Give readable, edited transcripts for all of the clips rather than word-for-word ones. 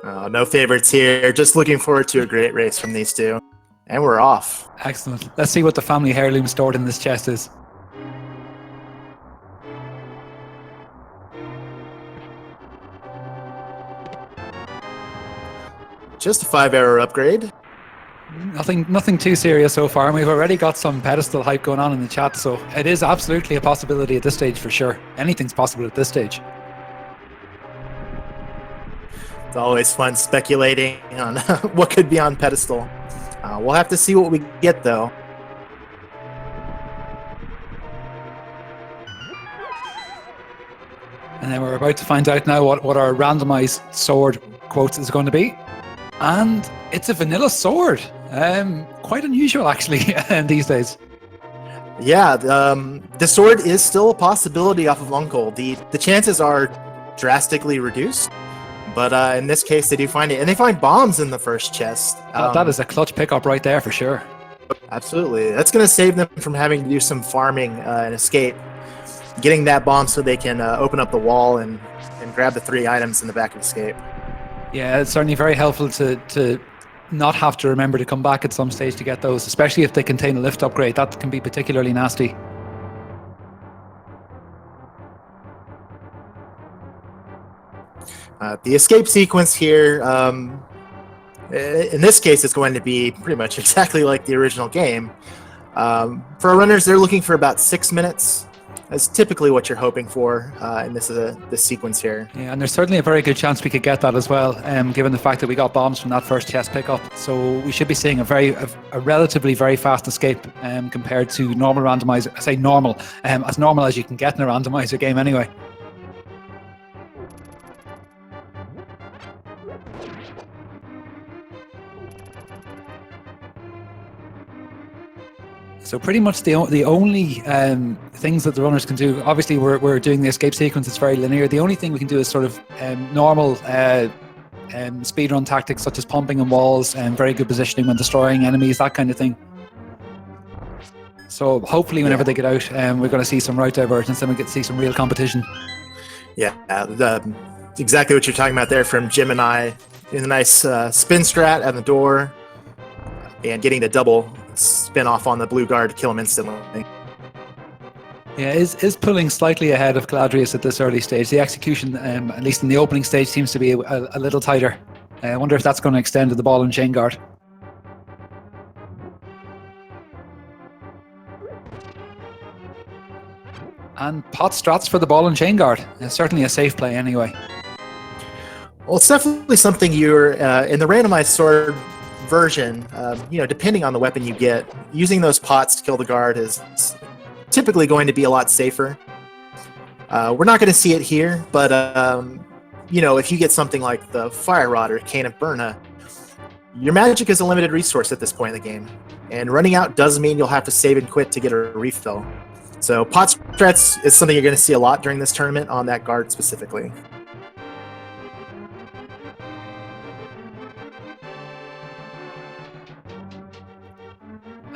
No favorites here. Just looking forward to a great race from these two. And we're off. Excellent. Let's see what the family heirloom stored in this chest is. Just a 5-error upgrade. Nothing too serious so far, and we've already got some pedestal hype going on in the chat, so it is absolutely a possibility at this stage for sure. Anything's possible at this stage. It's always fun speculating on what could be on pedestal. We'll have to see what we get, though. And then we're about to find out now what our randomized sword quotes is going to be. And it's a vanilla sword. Quite unusual, actually, these days. Yeah, the sword is still a possibility off of Uncle. The chances are drastically reduced. But in this case, they do find it. And they find bombs in the first chest. That is a clutch pickup right there for sure. Absolutely. That's going to save them from having to do some farming and escape. Getting that bomb so they can open up the wall and grab the 3 items in the back of escape. Yeah, it's certainly very helpful to not have to remember to come back at some stage to get those, especially if they contain a lift upgrade. That can be particularly nasty. The escape sequence here, in this case, it's going to be pretty much exactly like the original game. For our runners, they're looking for about 6 minutes. That's typically what you're hoping for in this sequence here. Yeah, and there's certainly a very good chance we could get that as well, given the fact that we got bombs from that first chest pickup. So we should be seeing a relatively very fast escape compared to normal randomizer. I say normal, as normal as you can get in a randomizer game anyway. So pretty much the only things that the runners can do, obviously we're doing the escape sequence, it's very linear. The only thing we can do is sort of normal speedrun tactics such as pumping on walls and very good positioning when destroying enemies, that kind of thing. So hopefully whenever they get out, we're going to see some route divergence and we get to see some real competition. Yeah, exactly what you're talking about there from Gemini. In a nice spin strat at the door and getting the double spin off on the blue guard to kill him instantly. Yeah, is pulling slightly ahead of Caladrius at this early stage. The execution, at least in the opening stage, seems to be a little tighter. I wonder if that's going to extend to the ball and chain guard. And pot strats for the ball and chain guard. Certainly a safe play anyway. Well, it's definitely something you're in the randomized sword version, depending on the weapon you get, using those pots to kill the guard is typically going to be a lot safer. We're not going to see it here, but if you get something like the Fire Rod or Cane of Burna, your magic is a limited resource at this point in the game, and running out does mean you'll have to save and quit to get a refill. So pot strats is something you're going to see a lot during this tournament on that guard specifically.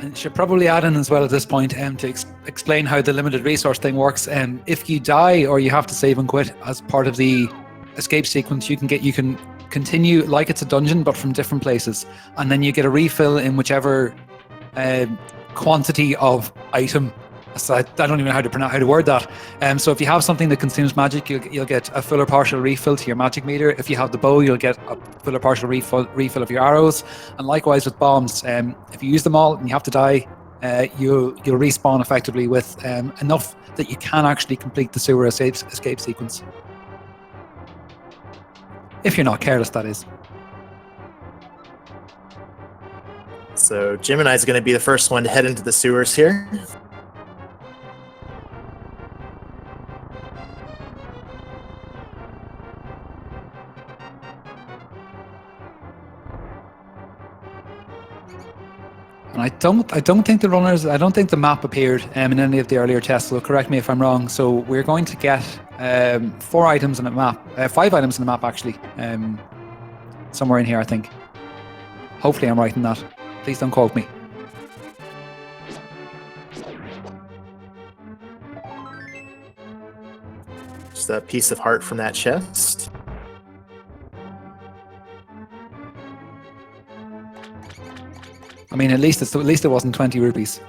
And should probably add in as well at this point to explain how the limited resource thing works. If you die or you have to save and quit as part of the escape sequence, you can continue like it's a dungeon but from different places, and then you get a refill in whichever quantity of item. So I don't even know how to word that. So if you have something that consumes magic, you'll get a full or partial refill to your magic meter. If you have the bow, you'll get a full or partial refill of your arrows. And likewise with bombs, if you use them all and you have to die, you'll respawn effectively with enough that you can actually complete the sewer escape sequence. If you're not careless, that is. So Gemini is going to be the first one to head into the sewers here. And I don't think the map appeared in any of the earlier tests, so correct me if I'm wrong. So we're going to get 4 items in a map, 5 items in the map actually, somewhere in here I think. Hopefully I'm right in that. Please don't quote me. Just a piece of heart from that chest. I mean, at least it wasn't 20 rupees.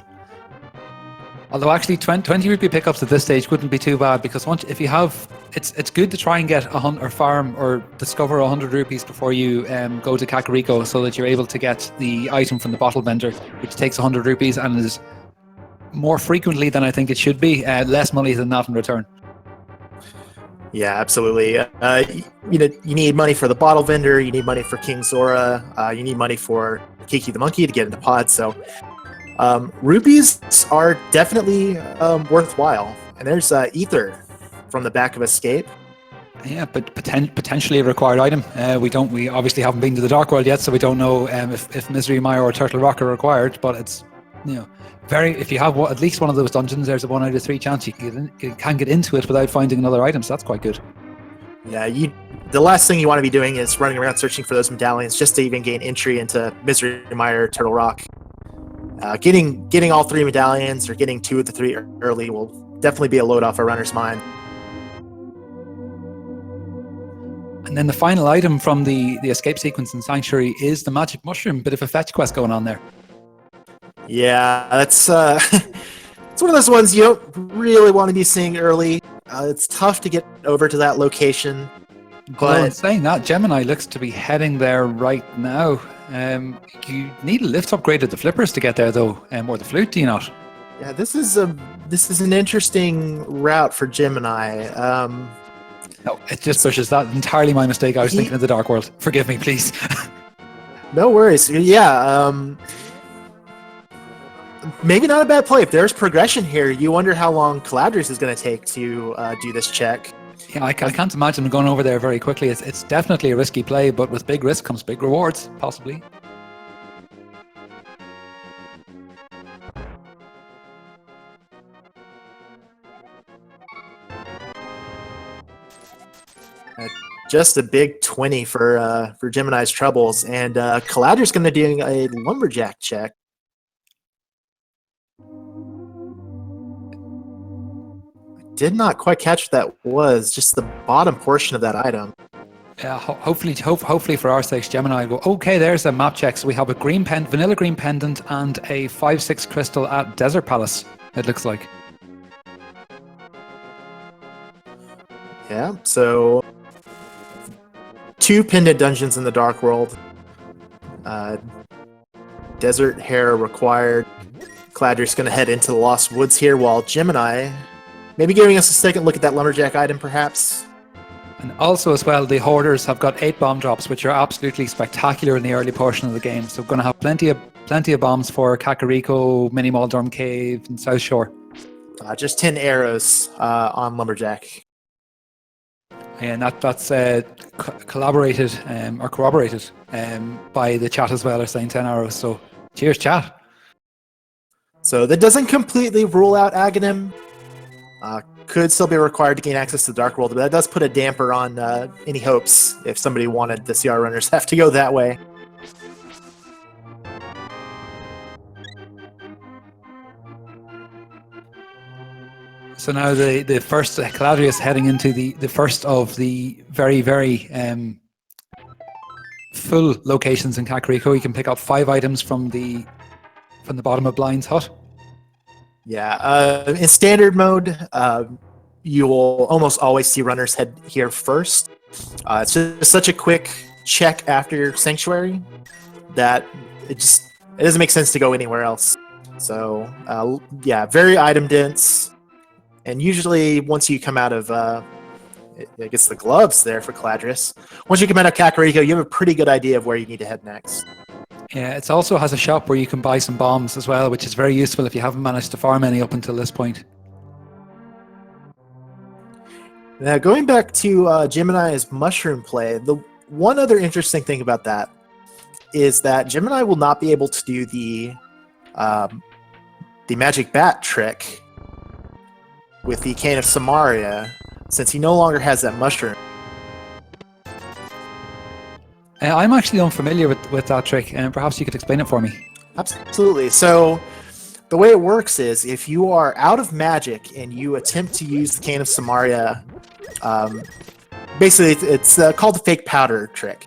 Although actually 20 rupee pickups at this stage wouldn't be too bad, because if you have, it's good to try and get or farm or discover 100 rupees before you go to Kakariko, so that you're able to get the item from the bottle vendor, which takes 100 rupees and is more frequently than I think it should be, less money than that in return. Yeah, absolutely. You need money for the bottle vendor, you need money for King Zora, you need money for Kiki the monkey to get into pods, so rupees are definitely worthwhile. And there's Ether from the back of Escape. Yeah, but potentially a required item. We obviously haven't been to the Dark World yet, so we don't know if Misery Mire or Turtle Rock are required. But it's if you have at least one of those dungeons, there's a 1 out of 3 chance you can get into it without finding another item. So that's quite good. Yeah, the last thing you want to be doing is running around searching for those medallions just to even gain entry into Misery Mire or Turtle Rock. Getting all 3 medallions or getting 2 of the 3 early will definitely be a load off a runner's mind. And then the final item from the escape sequence in Sanctuary is the magic mushroom. Bit of a fetch quest going on there. Yeah, that's it's one of those ones you don't really want to be seeing early. It's tough to get over to that location. But saying that, Gemini looks to be heading there right now. You need a lift upgrade at the flippers to get there, though, or the flute, do you not? Yeah, this is an interesting route for Gemini. No, it just pushes that. Entirely my mistake. I was thinking of the Dark World. Forgive me, please. No worries. Yeah, maybe not a bad play. If there's progression here, you wonder how long Caladrius is going to take to do this check. Yeah, I can't imagine going over there very quickly. It's definitely a risky play, but with big risk comes big rewards, possibly. Just a big 20 for Gemini's troubles, and Caladrius going to do a lumberjack check. Did not quite catch what that was. Just the bottom portion of that item. Yeah, hopefully for our sakes, Gemini will go, okay, there's a map check. So we have a vanilla green pendant and a 5/6 crystal at Desert Palace, it looks like. Yeah, so 2 pendant dungeons in the Dark World. Desert Hair required. Caladrius going to head into the Lost Woods here, while Gemini maybe giving us a second look at that lumberjack item, perhaps. And also as well, the Hoarders have got 8 bomb drops, which are absolutely spectacular in the early portion of the game. So we're going to have plenty of bombs for Kakariko, Mini Maldorm Cave, and South Shore. Just 10 arrows on lumberjack. And that's corroborated by the chat as well, are saying 10 arrows. So cheers, chat. So that doesn't completely rule out Aghanim. Could still be required to gain access to the Dark World, but that does put a damper on any hopes if somebody wanted the CR runners have to go that way. So now the first Caladrius heading into the first of the very, very full locations in Kakariko. You can pick up 5 items from the bottom of Blind's hut. Yeah, in standard mode, you will almost always see runners head here first. It's just such a quick check after Sanctuary that it doesn't make sense to go anywhere else. So yeah, very item dense, and usually once you come out of I guess the gloves there for Caladrius, once you come out of Kakariko, you have a pretty good idea of where you need to head next. Yeah, it also has a shop where you can buy some bombs as well, which is very useful if you haven't managed to farm any up until this point. Now, going back to Gemini's mushroom play, the one other interesting thing about that is that Gemini will not be able to do the magic bat trick with the Cane of Samaria, since he no longer has that mushroom. I'm actually unfamiliar with that trick, and perhaps you could explain it for me. Absolutely. So the way it works is if you are out of magic and you attempt to use the Cane of Samaria, basically it's called the fake powder trick.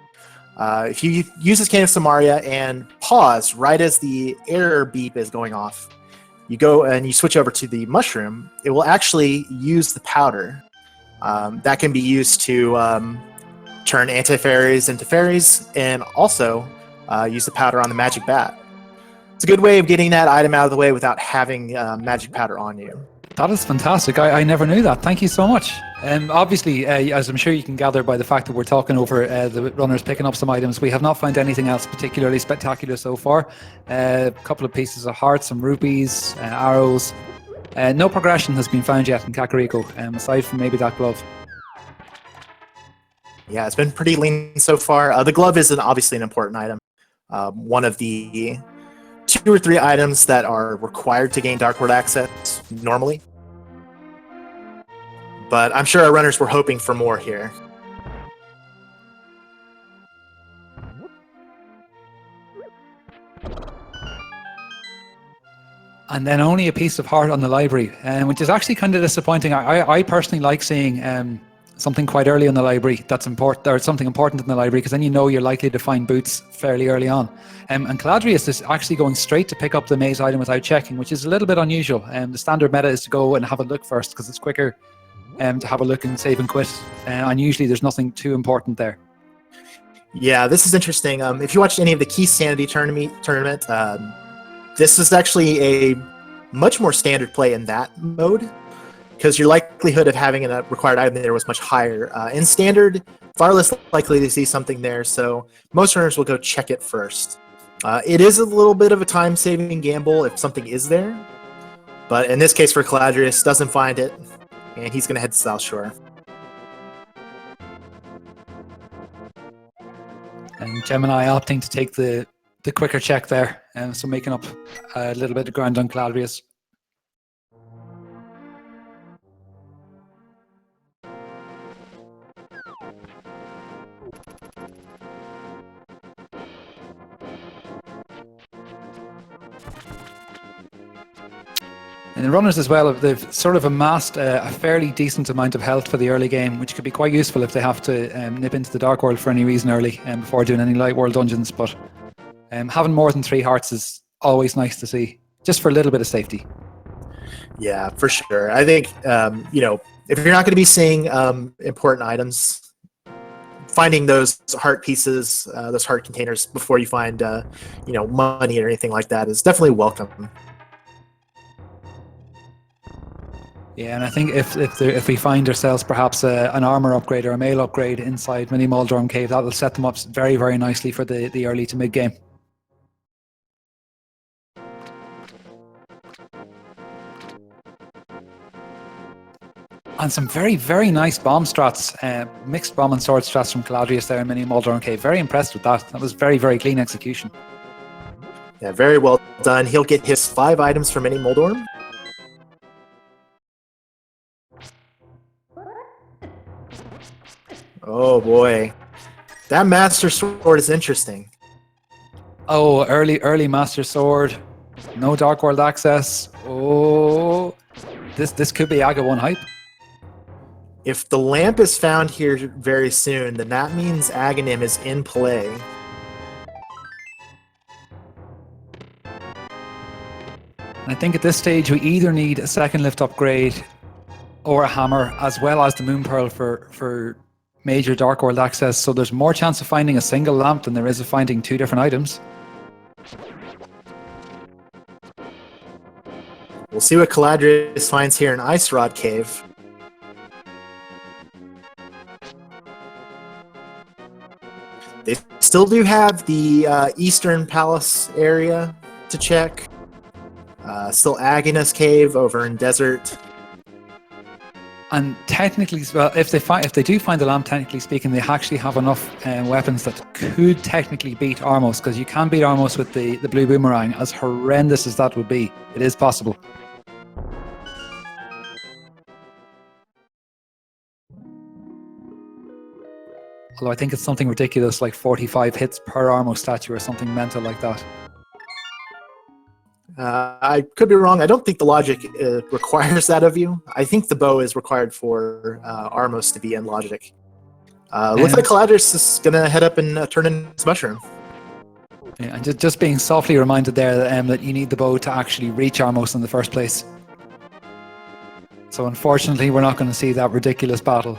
If you use this Cane of Samaria and pause right as the error beep is going off, you go and you switch over to the mushroom, it will actually use the powder. That can be used to turn anti-fairies into fairies, and also use the powder on the magic bat. It's a good way of getting that item out of the way without having magic powder on you. That is fantastic. I never knew that. Thank you so much. Obviously, as I'm sure you can gather by the fact that we're talking over the runners picking up some items, we have not found anything else particularly spectacular so far. A couple of pieces of hearts, some rupees, arrows. No progression has been found yet in Kakariko, aside from maybe that glove. Yeah, it's been pretty lean so far. The glove is obviously an important item. One of the 2 or 3 items that are required to gain Dark World access normally. But I'm sure our runners were hoping for more here. And then only a piece of heart on the library, which is actually kind of disappointing. I personally like seeing something quite early in the library that's important, or something important in the library, because then you know you're likely to find boots fairly early on. And Caladrius is actually going straight to pick up the maze item without checking, which is a little bit unusual. The standard meta is to go and have a look first, because it's quicker to have a look and save and quit. And usually there's nothing too important there. Yeah, this is interesting. If you watched any of the Key Sanity tournament, this is actually a much more standard play in that mode, because your likelihood of having a required item there was much higher. In standard, far less likely to see something there, so most runners will go check it first. It is a little bit of a time-saving gamble if something is there, but in this case for Caladrius, doesn't find it, and he's going to head to South Shore. And Gemini opting to take the quicker check there, so making up a little bit of ground on Caladrius. And the runners as well, they've sort of amassed a fairly decent amount of health for the early game, which could be quite useful if they have to nip into the Dark World for any reason early before doing any Light World dungeons. But having more than 3 hearts is always nice to see, just for a little bit of safety. Yeah, for sure. I think, if you're not going to be seeing important items, finding those heart pieces, those heart containers before you find, money or anything like that is definitely welcome. Yeah, and I think if we find ourselves perhaps an armor upgrade or a mail upgrade inside Mini Moldorm Cave, that will set them up very, very nicely for the early to mid game. And some very, very nice bomb strats, mixed bomb and sword strats from Caladrius there in Mini Moldorm Cave. Very impressed with that. That was very, very clean execution. Yeah, very well done. He'll get his 5 items from Mini Moldorm. Oh boy, that Master Sword is interesting. Oh, early Master Sword, no Dark World access. Oh, this could be Aga 1 hype. If the lamp is found here very soon, then that means Aghanim is in play. I think at this stage we either need a second lift upgrade or a hammer, as well as the Moon Pearl for major Dark World access, so there's more chance of finding a single lamp than there is of finding 2 different items. We'll see what Caladrius finds here in Ice Rod Cave. They still do have the Eastern Palace area to check. Still Aghanis Cave over in Desert. And technically, well, if they do find the lamp, technically speaking, they actually have enough weapons that could technically beat Armos, because you can beat Armos with the blue boomerang. As horrendous as that would be, it is possible. Although I think it's something ridiculous, like 45 hits per Armos statue or something mental like that. I could be wrong. I don't think the logic requires that of you. I think the bow is required for Armos to be in logic. Looks like Caladrius is gonna head up and turn in his mushroom. Yeah, and just being softly reminded there that you need the bow to actually reach Armos in the first place. So unfortunately, we're not going to see that ridiculous battle.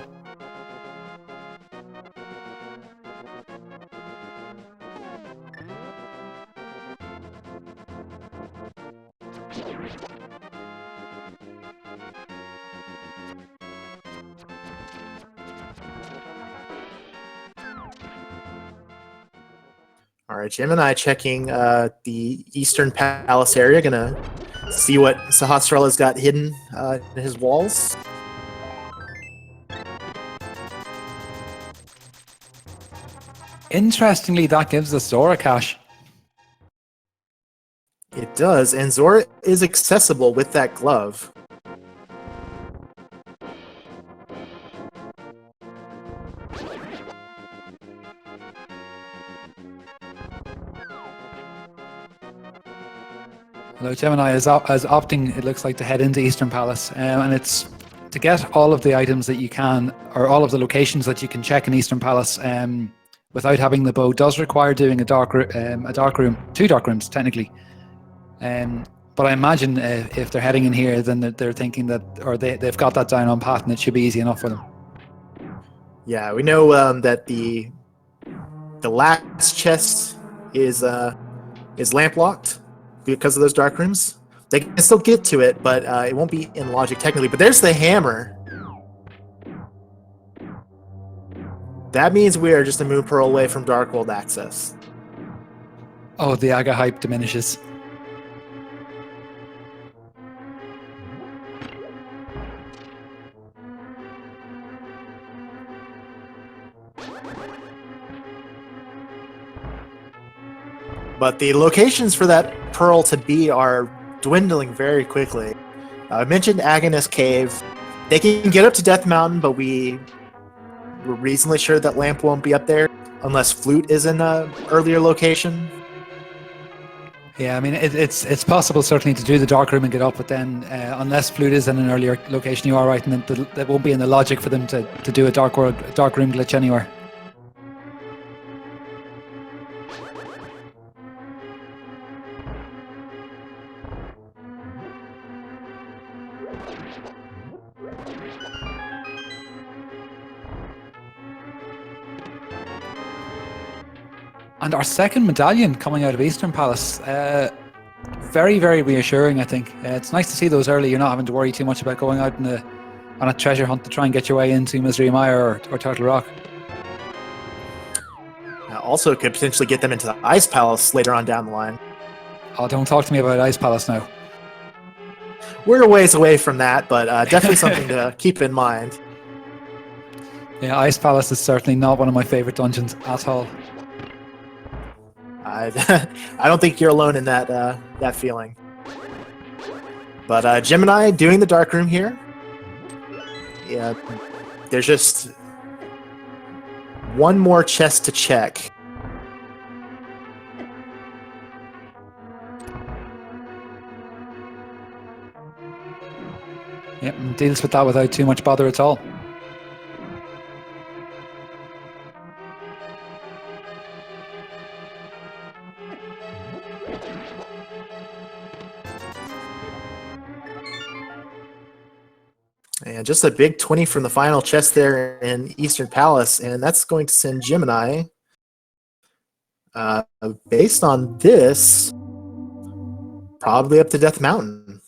All right, Gemini checking the Eastern Palace area. Gonna see what Sahasrara's got hidden in his walls. Interestingly, that gives us Zora cache. It does, and Zora is accessible with that glove. Although Gemini is opting, it looks like, to head into Eastern Palace, and it's to get all of the items that you can, or all of the locations that you can check in Eastern Palace without having the bow does require doing a dark room, 2 dark rooms technically. But I imagine if they're heading in here, then they're thinking that, or they've got that down on pat, and it should be easy enough for them. Yeah, we know that the last chest is lamp locked because of those dark rooms. They can still get to it, but it won't be in logic technically. But there's the hammer. That means we are just a moon pearl away from Dark World access. Oh, the Aga hype diminishes. But the locations for that pearl to be are dwindling very quickly. I mentioned Agonist Cave. They can get up to Death Mountain, but we're reasonably sure that Lamp won't be up there unless Flute is in an earlier location. Yeah, I mean, it's possible certainly to do the dark room and get up, but then unless Flute is in an earlier location, you are right, and then there won't be in the logic for them to do a dark room glitch anywhere. And our second medallion coming out of Eastern Palace, very, very reassuring, I think. It's nice to see those early. You're not having to worry too much about going out on a treasure hunt to try and get your way into Misery Mire or Turtle Rock. Also could potentially get them into the Ice Palace later on down the line. Oh, don't talk to me about Ice Palace now. We're a ways away from that, but definitely something to keep in mind. Yeah, Ice Palace is certainly not one of my favorite dungeons at all. I don't think you're alone in that feeling. But Gemini doing the dark room here. Yeah, there's just one more chest to check. Yep, and deals with that without too much bother at all. And just a big 20 from the final chest there in Eastern Palace, and that's going to send Gemini, based on this, probably up to Death Mountain.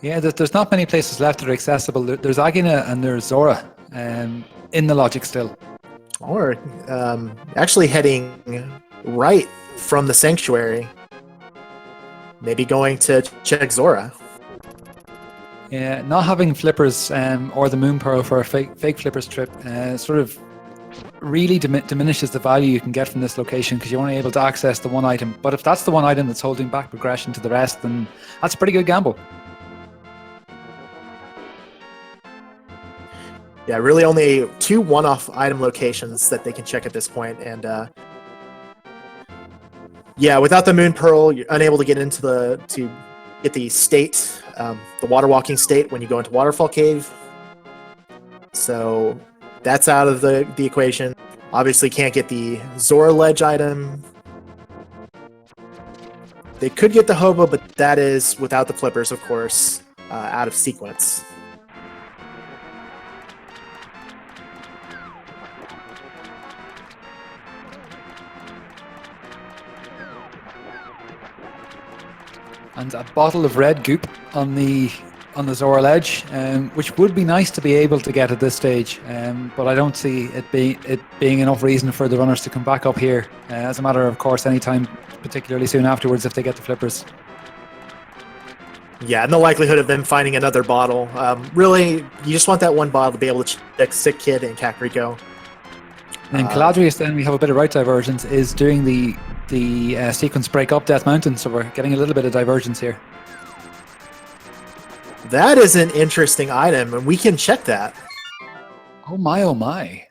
Yeah, there's not many places left that are accessible. There's Agina and there's Zora in the logic still. Or actually heading right from the Sanctuary. Maybe going to check Zora. Yeah, not having flippers or the Moon Pearl for a fake flippers trip sort of really diminishes the value you can get from this location because you're only able to access the one item. But if that's the one item that's holding back progression to the rest, then that's a pretty good gamble. Yeah, really only 2 one-off item locations that they can check at this point, and yeah, without the Moon Pearl, you're unable to get into to get the state, the water walking state when you go into Waterfall Cave. So That's out of the equation. Obviously can't get the Zora Ledge item. They could get the Hobo, but that is, without the flippers, of course, out of sequence. And a bottle of red goop on the Zora Ledge, which would be nice to be able to get at this stage, but I don't see it being enough reason for the runners to come back up here. As a matter of course, anytime, particularly soon afterwards, if they get the flippers. Yeah, and the likelihood of them finding another bottle. Really, you just want that one bottle to be able to check Sick Kid and Kakariko. And Caladrius, then we have a bit of right divergence, is doing the sequence break up Death Mountain, so we're getting a little bit of divergence here. That is an interesting item, and we can check that. Oh my, oh my.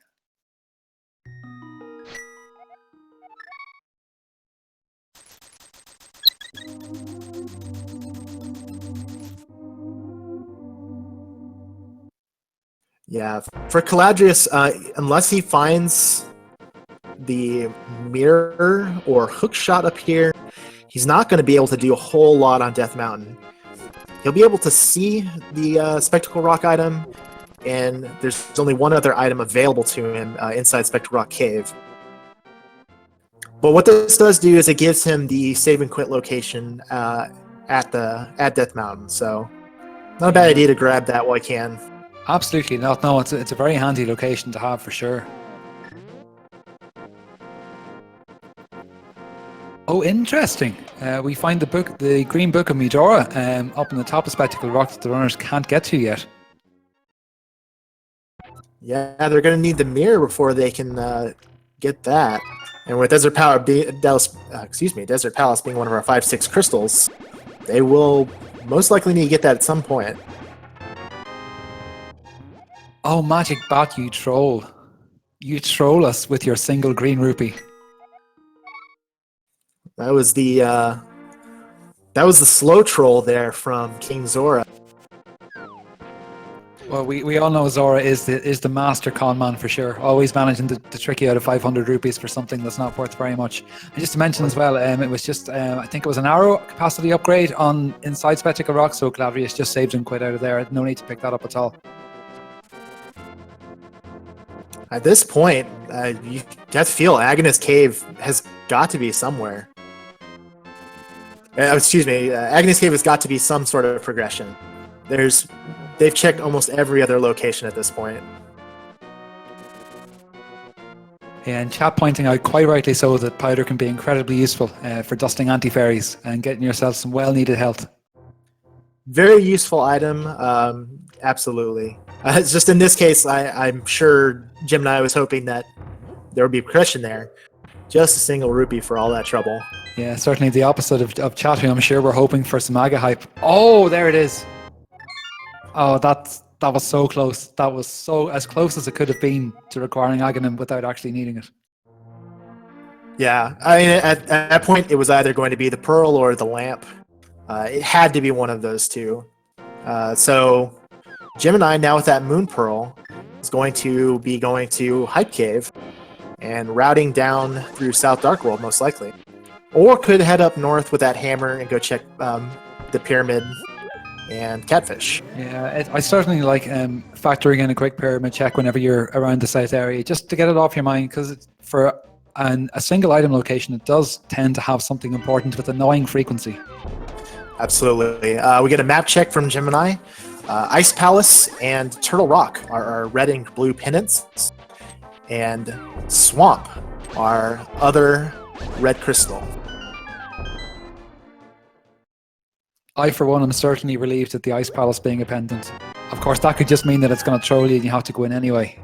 Yeah, for Caladrius, unless he finds the mirror or hook shot up here, he's not going to be able to do a whole lot on Death Mountain. He'll be able to see the Spectacle Rock item, and there's only one other item available to him inside Spectacle Rock Cave. But what this does do is it gives him the save and quit location at Death Mountain. So not a bad idea to grab that while he can. Absolutely not. No, it's a very handy location to have for sure. Oh, interesting. We find the Green Book of Midora up in the top of Spectacle Rock that the runners can't get to yet. Yeah, they're going to need the mirror before they can get that. And with Desert Palace being one of our 5/6 crystals, they will most likely need to get that at some point. Oh, Magic Bat, you troll. You troll us with your single green rupee. That was the slow troll there from King Zora. Well, we all know Zora is the master con man for sure. Always managing to trick you out of 500 rupees for something that's not worth very much. And just to mention as well, it was just I think it was an arrow capacity upgrade on inside Spectacle Rock, so Caladrius just saved and quit out of there. No need to pick that up at all. At this point, you have to feel Agnes Cave has got to be somewhere. Agnes Cave has got to be some sort of progression. They've checked almost every other location at this point. And chat pointing out, quite rightly so, that powder can be incredibly useful for dusting anti-fairies and getting yourself some well-needed health. Very useful item, absolutely. It's just in this case, I'm sure Gemini was hoping that there would be progression there. Just a single rupee for all that trouble. Yeah, certainly the opposite of chat, who I'm sure we're hoping for some Aga hype. Oh, there it is. Oh, that was so close. That was so as close as it could have been to requiring Aghanim without actually needing it. Yeah, I mean, at that point, it was either going to be the pearl or the lamp. It had to be one of those two. So Gemini, now with that moon pearl, is going to be going to Hype Cave and routing down through South Dark World, most likely. Or could head up north with that hammer and go check the pyramid and catfish. Yeah, I certainly like factoring in a quick pyramid check whenever you're around the south area, just to get it off your mind, because for a single item location, it does tend to have something important with annoying frequency. Absolutely. We get a map check from Gemini. Ice Palace and Turtle Rock are our red and blue pennants, and Swamp, our other red crystal. I, for one, am certainly relieved at the Ice Palace being a pendant. Of course, that could just mean that it's going to troll you and you have to go in anyway.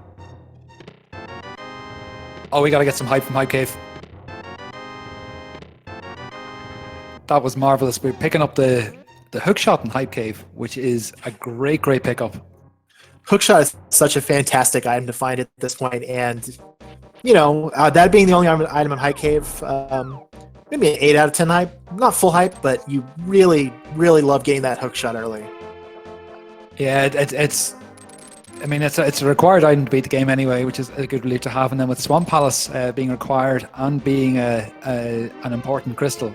Oh, we got to get some hype from Hype Cave. That was marvelous. We're picking up the hookshot in Hype Cave, which is a great pickup. Hookshot is such a fantastic item to find at this point, and that being the only item in Hype Cave, maybe an 8 out of 10 hype. Not full hype, but you really love getting that hookshot early. Yeah, it's I mean, it's a required item to beat the game anyway, which is a good relief to have. And then with Swamp Palace being required and being an important crystal,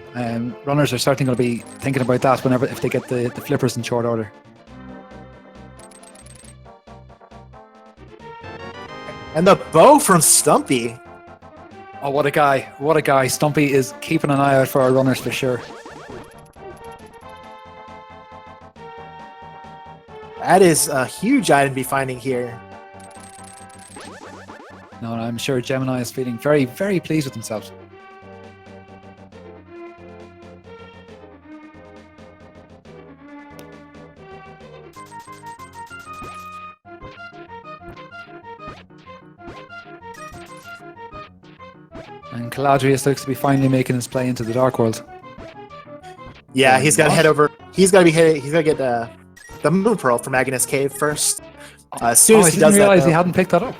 runners are certainly going to be thinking about that if they get the flippers in short order. And the bow from Stumpy. Oh, what a guy. What a guy. Stumpy is keeping an eye out for our runners for sure. That is a huge item to be finding here. No, I'm sure Gemini is feeling very, very pleased with themselves. And Caladrius looks to be finally making his play into the Dark World. Yeah, he's got to head over. He's got to get the Moon Pearl from Agnes Cave first. As soon as he does that, I didn't realize he hadn't picked that up.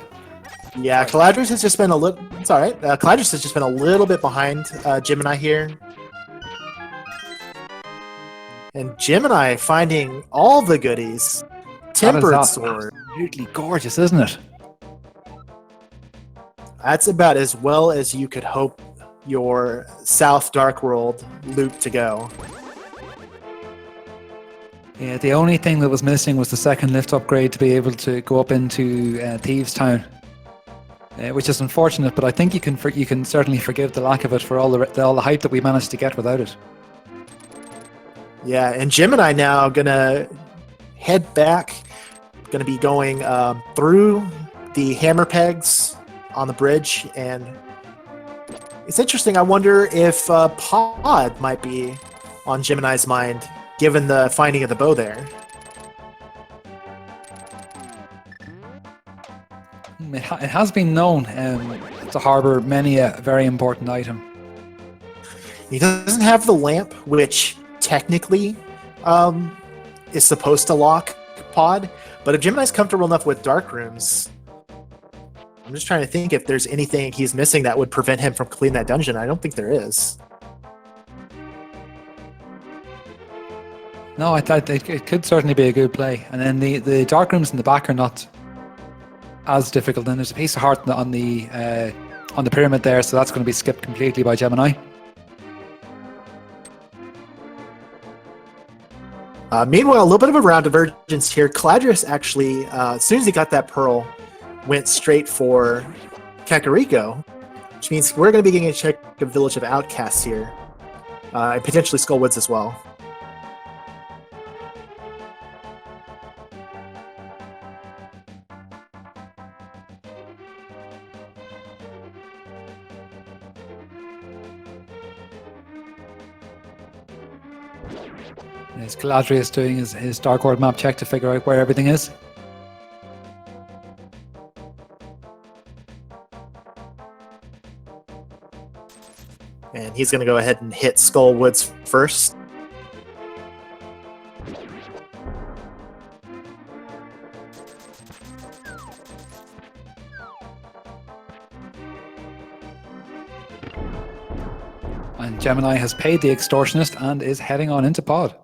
Yeah, Caladrius has just been a little. It's all right. Caladrius has just been a little bit behind Gemini here, and Gemini finding all the goodies. Tempered sword, absolutely gorgeous, isn't it? That's about as well as you could hope your South Dark World loop to go. Yeah, the only thing that was missing was the second lift upgrade to be able to go up into Thieves Town, which is unfortunate. But I think you can certainly forgive the lack of it for all the hype that we managed to get without it. Yeah, and Gemini now gonna head back. Gonna be going through the hammer pegs on the bridge, and it's interesting. I wonder if Pod might be on Gemini's mind, given the finding of the bow there. It has been known to harbour many a very important item. He doesn't have the lamp, which technically is supposed to lock Pod, but if Gemini's comfortable enough with dark rooms, I'm just trying to think if there's anything he's missing that would prevent him from completing that dungeon. I don't think there is. No, I thought it could certainly be a good play. And then the dark rooms in the back are not as difficult. And there's a piece of heart on the pyramid there, so that's going to be skipped completely by Gemini. Meanwhile, a little bit of a round divergence here. Caladrius actually, as soon as he got that pearl, went straight for Kakariko, which means we're going to be getting a check of Village of Outcasts here, and potentially Skullwoods as well. Is Caladrius doing his Dark World map check to figure out where everything is? And he's going to go ahead and hit Skullwoods first. And Gemini has paid the extortionist and is heading on into Pod.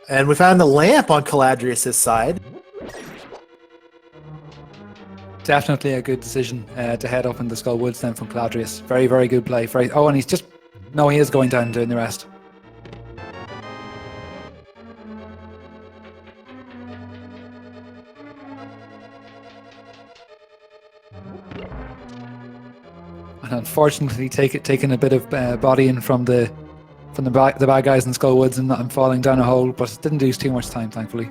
And we found the lamp on Caladrius' side. Definitely a good decision to head up in the Skullwoods then from Caladrius. Very, very good play. Oh, and he's just... No, he is going down and doing the rest. And unfortunately taking a bit of bodying from the bad guys in Skullwoods and falling down a hole, but it didn't lose too much time, thankfully.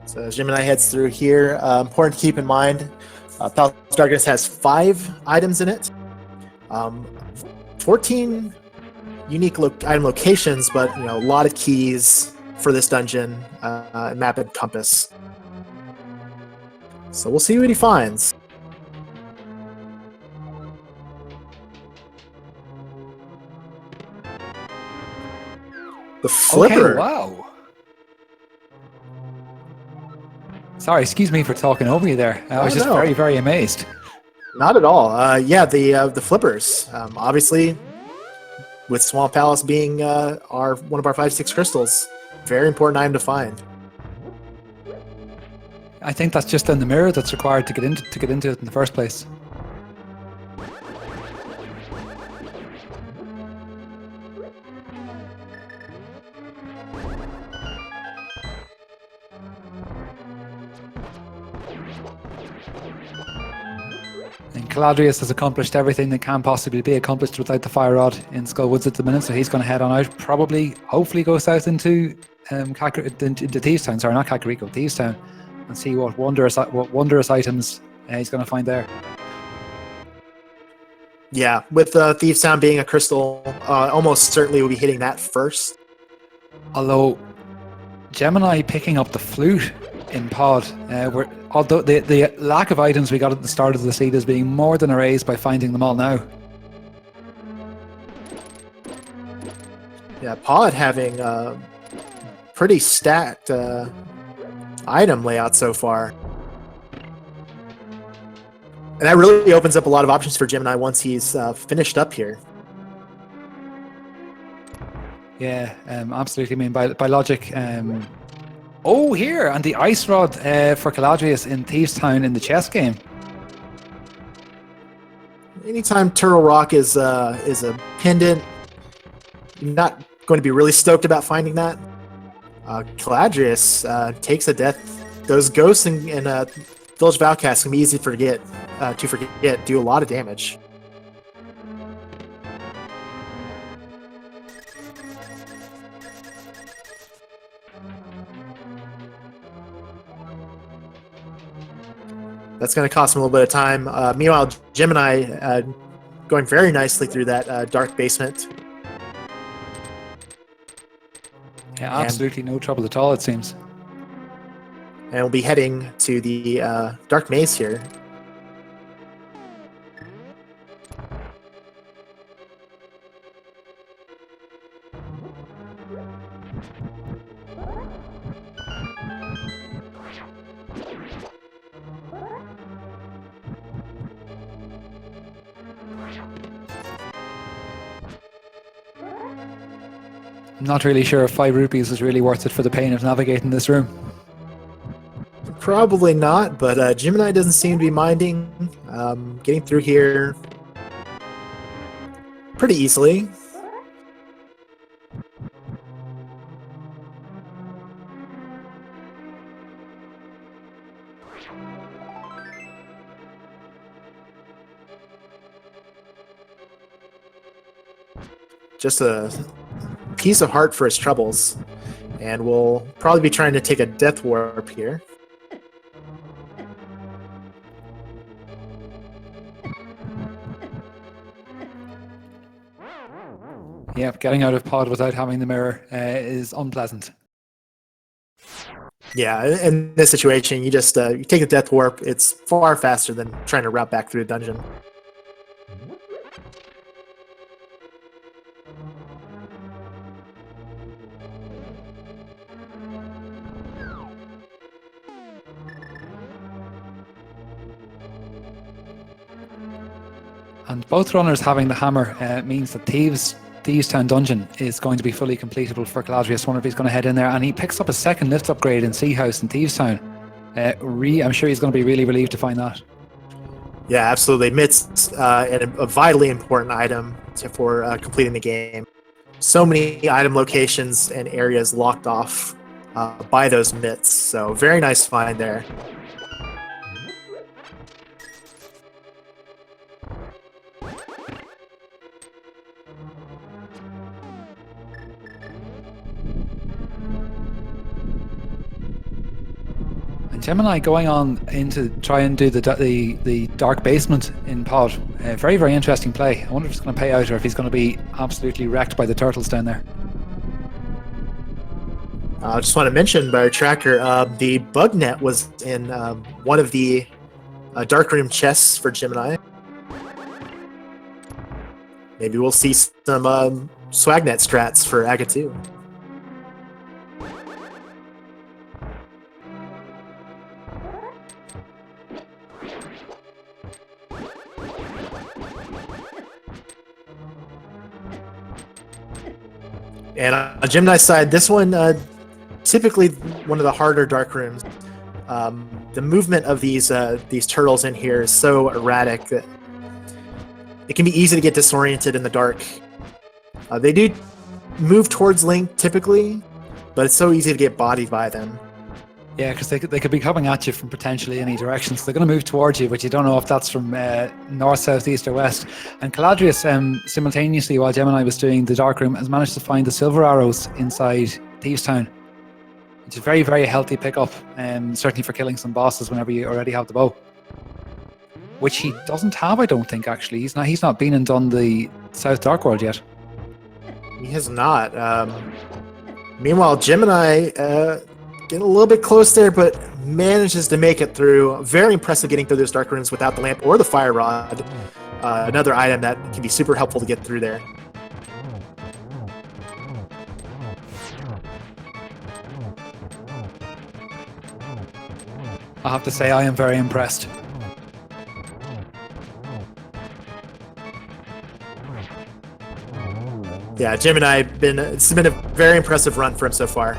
So as Gemini heads through here, important to keep in mind, Palace of Darkness has 5 items in it, 14 unique item locations, but a lot of keys for this dungeon, map and compass. So we'll see what he finds. The flipper. Okay, wow. Sorry, excuse me for talking over you there. I was just no. very, very amazed. Not at all. Yeah, the flippers. Obviously, with Swamp Palace being one of our 5-6 crystals, very important item to find. I think that's just in the mirror that's required to get into it in the first place. And Caladrius has accomplished everything that can possibly be accomplished without the fire rod in Skullwoods at the minute, so he's going to head on out. Probably, hopefully, go south into Thieves Town. Sorry, not Kakariko, Thieves Town, and see what wondrous items he's going to find there. Yeah, with Thieves Town being a crystal, almost certainly we'll be hitting that first. Although Gemini picking up the flute in pod, although the lack of items we got at the start of the seed is being more than erased by finding them all now. Yeah, pod having pretty stacked item layout so far. And that really opens up a lot of options for Gemini once he's finished up here. Yeah, absolutely. I mean, by logic. Oh, here! And the ice rod for Caladrius in Thieves Town in the chess game. Anytime Turtle Rock is a pendant, you're not going to be really stoked about finding that. Caladrius takes a death. Those ghosts in Village of Outcasts can be easy to forget, do a lot of damage. That's going to cost him a little bit of time. Meanwhile, Gemini going very nicely through that dark basement. Yeah, absolutely no trouble at all, it seems. And we'll be heading to the dark maze here. I'm not really sure if 5 rupees is really worth it for the pain of navigating this room. Probably not, but Gemini doesn't seem to be minding. Getting through here pretty easily. Just a piece of heart for his troubles. And we'll probably be trying to take a death warp here. Yep, getting out of pod without having the mirror is unpleasant. Yeah, in this situation, you just you take a death warp. It's far faster than trying to route back through the dungeon. And both runners having the hammer means that Thieves Town dungeon is going to be fully completable for Caladrius. Wonder if he's going to head in there, and he picks up a second lift upgrade in Sea House in Thieves Town. I'm sure he's going to be really relieved to find that. Yeah, absolutely. Mitts, a vitally important item for completing the game. So many item locations and areas locked off by those mitts. So very nice find there. Gemini going on into try and do the dark basement in pod. Very, very interesting play. I wonder if it's going to pay out or if he's going to be absolutely wrecked by the turtles down there. I just want to mention by our tracker, the bug net was in one of the dark room chests for Gemini. Maybe we'll see some swagnet strats for Aga 2. And on Gemini's side, this one typically one of the harder dark rooms. The movement of these turtles in here is so erratic that it can be easy to get disoriented in the dark. They do move towards Link typically, but it's so easy to get bodied by them. Yeah, because they could be coming at you from potentially any direction. So they're going to move towards you, but you don't know if that's from north, south, east, or west. And Caladrius, simultaneously, while Gemini was doing the dark room, has managed to find the silver arrows inside Thieves Town, which is very, very healthy pickup, certainly for killing some bosses whenever you already have the bow. Which he doesn't have, I don't think, actually. He's not been and done the South Dark World yet. He has not. Meanwhile, Gemini getting a little bit close there, but manages to make it through. Very impressive getting through those dark rooms without the lamp or the fire rod. Another item that can be super helpful to get through there. I have to say, I am very impressed. Yeah, Gemini, it's been a very impressive run for him so far.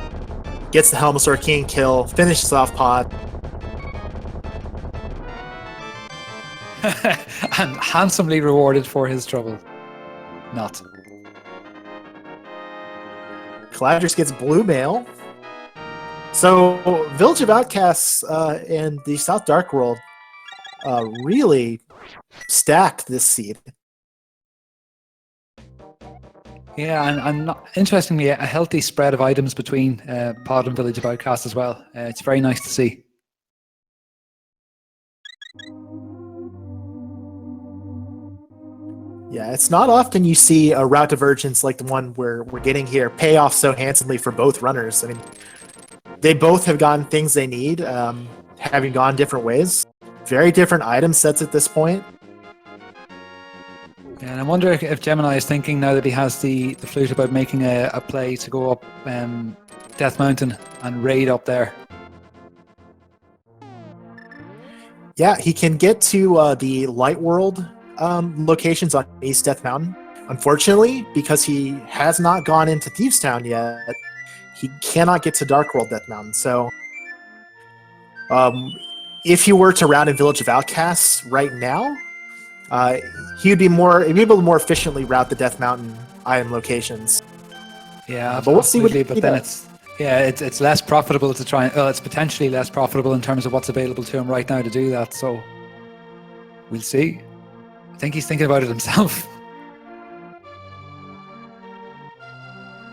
Gets the Helmasaur King kill, finishes off Pod. And handsomely rewarded for his trouble. Not. Caladrius gets blue mail. So, Village of Outcasts and the South Dark World really stacked this seed. Yeah, and interestingly, a healthy spread of items between Pod and Village of Outcasts as well. It's very nice to see. Yeah, it's not often you see a route divergence like the one we're getting here pay off so handsomely for both runners. I mean, they both have gotten things they need, having gone different ways. Very different item sets at this point. Yeah, and I wonder if Gemini is thinking now that he has the flute about making a play to go up Death Mountain and raid up there. Yeah, he can get to the Light World locations on East Death Mountain. Unfortunately, because he has not gone into Thieves Town yet, he cannot get to Dark World Death Mountain. So, if he were to route in Village of Outcasts right now, he'd be able to more efficiently route the Death Mountain item locations. Yeah, but we'll see what but then it's less profitable to try. Well, it's potentially less profitable in terms of what's available to him right now to do that. So we'll see. I think he's thinking about it himself.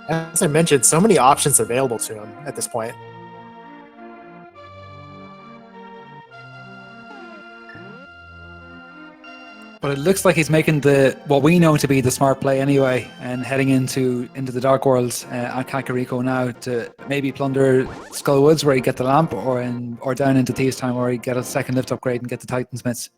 As I mentioned, so many options available to him at this point. But it looks like he's making what we know to be the smart play anyway, and heading into the Dark Worlds at Kakariko now to maybe plunder Skullwoods where he get the lamp, or down into Thieves Town where he get a second lift upgrade and get the Titansmiths.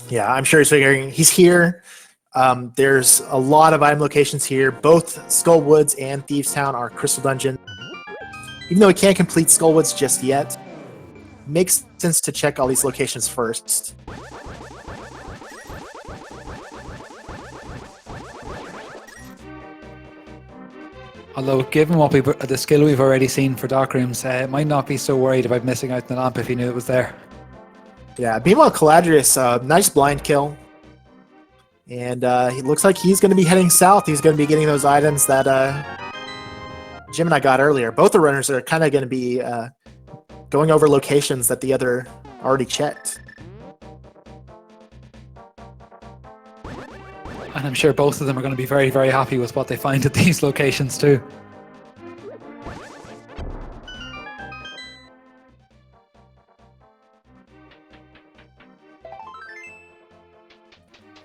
Yeah, I'm sure he's figuring he's here. There's a lot of item locations here. Both Skullwoods and Thieves Town are Crystal Dungeon. Even though he can't complete Skullwoods just yet, makes sense to check all these locations first. Although, given the skill we've already seen for Dark Rooms, might not be so worried about missing out on the lamp if he knew it was there. Yeah, meanwhile, Caladrius, nice blind kill. And he looks like he's going to be heading south. He's going to be getting those items that Gemini got earlier. Both the runners are kind of going to be going over locations that the other already checked. And I'm sure both of them are going to be very, very happy with what they find at these locations too.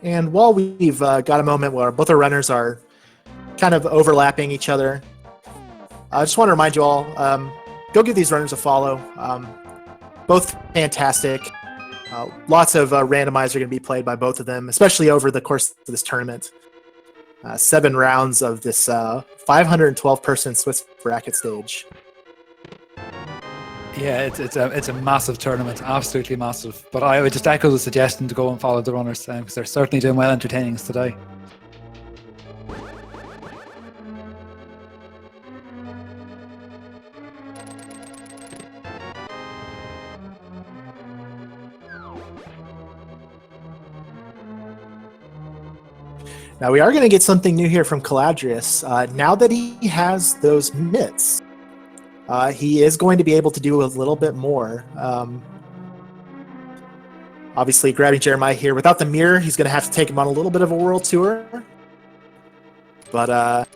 And while we've got a moment where both our runners are kind of overlapping each other, I just want to remind you all, go give these runners a follow. Both fantastic. Lots of randomizer going to be played by both of them, especially over the course of this tournament. 7 rounds of this 512-person Swiss bracket stage. Yeah, it's a massive tournament, absolutely massive. But I would just echo the suggestion to go and follow the runners because they're certainly doing well entertaining us today. Now we are going to get something new here from Caladrius. Now that he has those mitts, he is going to be able to do a little bit more. Obviously, grabbing Jeremiah here. Without the mirror, he's going to have to take him on a little bit of a world tour. But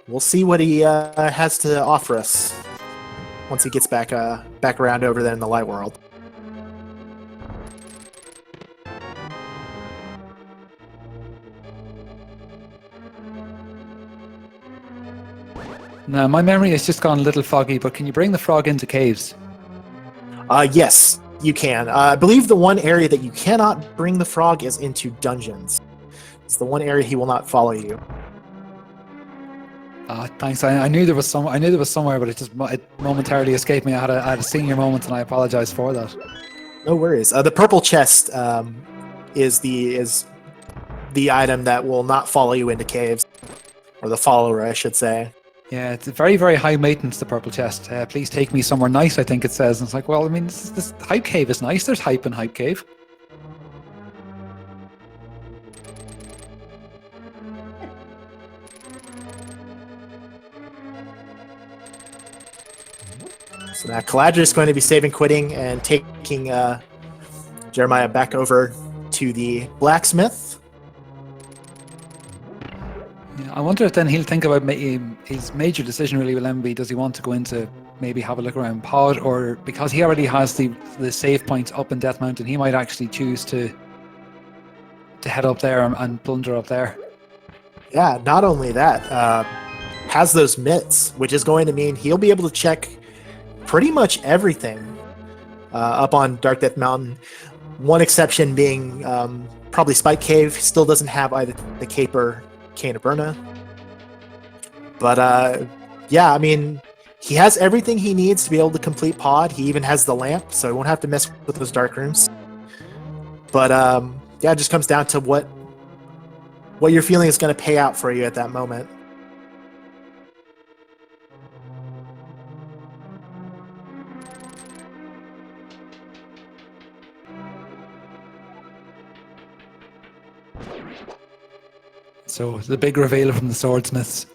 we'll see what he has to offer us once he gets back around over there in the light world. Now, my memory has just gone a little foggy, but can you bring the frog into caves? Yes, you can. I believe the one area that you cannot bring the frog is into dungeons. It's the one area he will not follow you. Thanks. I knew there was somewhere, but it momentarily escaped me. I had a senior moment, and I apologize for that. No worries. The purple chest is the item that will not follow you into caves, or the follower, I should say. Yeah, it's very, very high maintenance, the purple chest. Please take me somewhere nice, I think it says. And it's like, well, I mean, this hype cave is nice. There's hype in hype cave. So now Caladrius is going to be saving quitting and taking Jeremiah back over to the blacksmith. Yeah, I wonder if then he'll think about his major decision really will then be, does he want to go into maybe have a look around Pod, or because he already has the save points up in Death Mountain, he might actually choose to head up there and plunder up there. Yeah, not only that, has those mitts, which is going to mean he'll be able to check pretty much everything up on Dark Death Mountain. One exception being probably Spike Cave. Still doesn't have either the Cape or Cane of Berna. But yeah, I mean, he has everything he needs to be able to complete Pod. He even has the lamp, so he won't have to mess with those dark rooms. But yeah, it just comes down to what you're feeling is going to pay out for you at that moment. So the big reveal from the swordsmiths.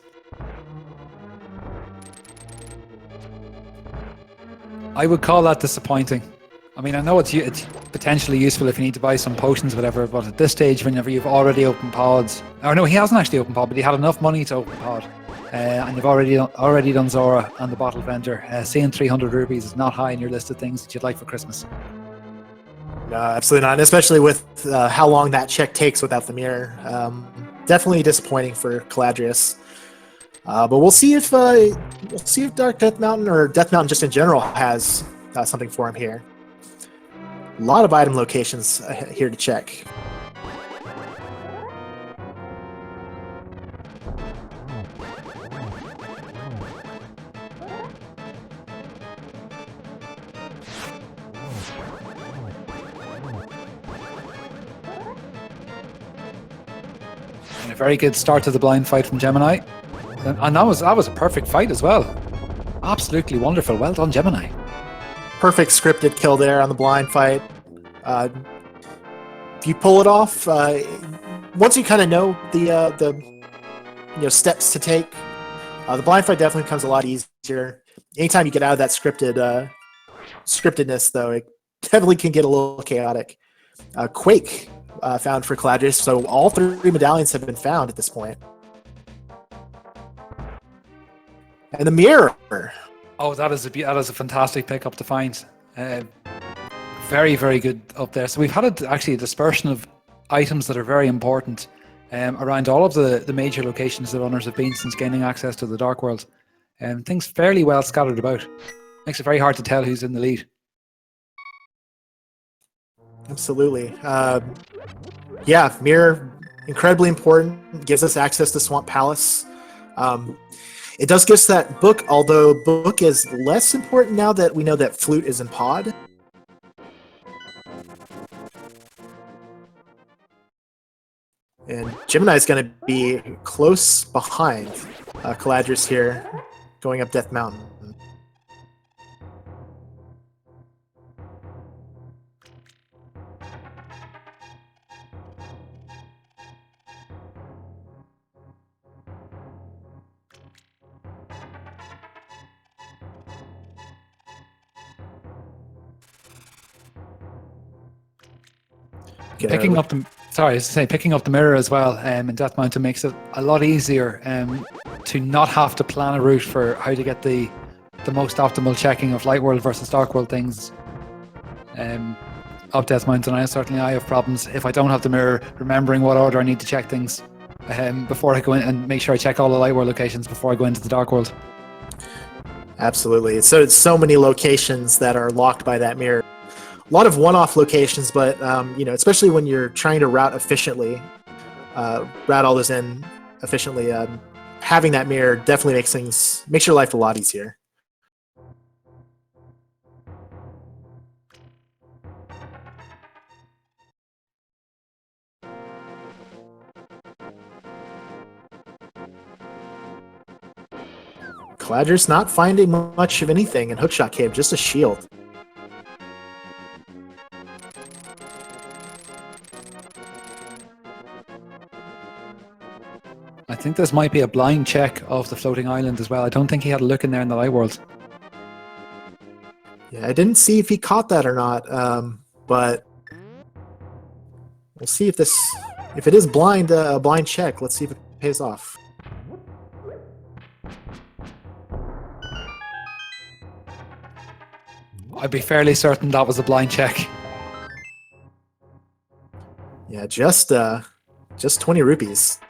I would call that disappointing. I mean, I know it's potentially useful if you need to buy some potions or whatever, but at this stage, whenever you've already opened pods, or no, he hasn't actually opened pod, but he had enough money to open pod, and you've already done Zora and the bottle vendor. Seeing 300 rupees is not high in your list of things that you'd like for Christmas. No, absolutely not, especially with how long that check takes without the mirror. Definitely disappointing for Caladrius. But we'll see if Dark Death Mountain, or Death Mountain just in general, has something for him here. A lot of item locations here to check. And a very good start to the blind fight from Gemini. And that was a perfect fight as well. Absolutely wonderful. Well done, Gemini. Perfect Scripted kill there on the blind fight. If you pull it off, once you kind of know the steps to take, the blind fight definitely becomes a lot easier. Anytime you get out of that scriptedness, though, it definitely can get a little chaotic. Quake found for Caladrius, so all 3 medallions have been found at this point. And the mirror. Oh, that is a fantastic pickup to find. Very, very good up there. So we've had actually a dispersion of items that are very important around all of the major locations the runners have been since gaining access to the Dark World. Things fairly well scattered about. Makes it very hard to tell who's in the lead. Absolutely. Yeah, mirror, incredibly important. Gives us access to Swamp Palace. It does give us that book, although book is less important now that we know that Flute is in pod. And Gemini is going to be close behind Caladrius here, going up Death Mountain. Picking up the mirror as well in Death Mountain makes it a lot easier to not have to plan a route for how to get the most optimal checking of Light World versus Dark World things up Death Mountain. I have problems if I don't have the mirror, remembering what order I need to check things before I go in, and make sure I check all the Light World locations before I go into the Dark World. Absolutely. So it's so many locations that are locked by that mirror. A lot of one-off locations, but especially when you're trying to route efficiently, route all this in efficiently, having that mirror definitely makes your life a lot easier. Caladrius not finding much of anything in Hookshot Cave, just a shield. I think this might be a blind check of the floating island as well. I don't think he had a look in there in the Light World. Yeah, I didn't see if he caught that or not, but we'll see if it is blind, a blind check. Let's see if it pays off. I'd be fairly certain that was a blind check. Yeah, just 20 rupees.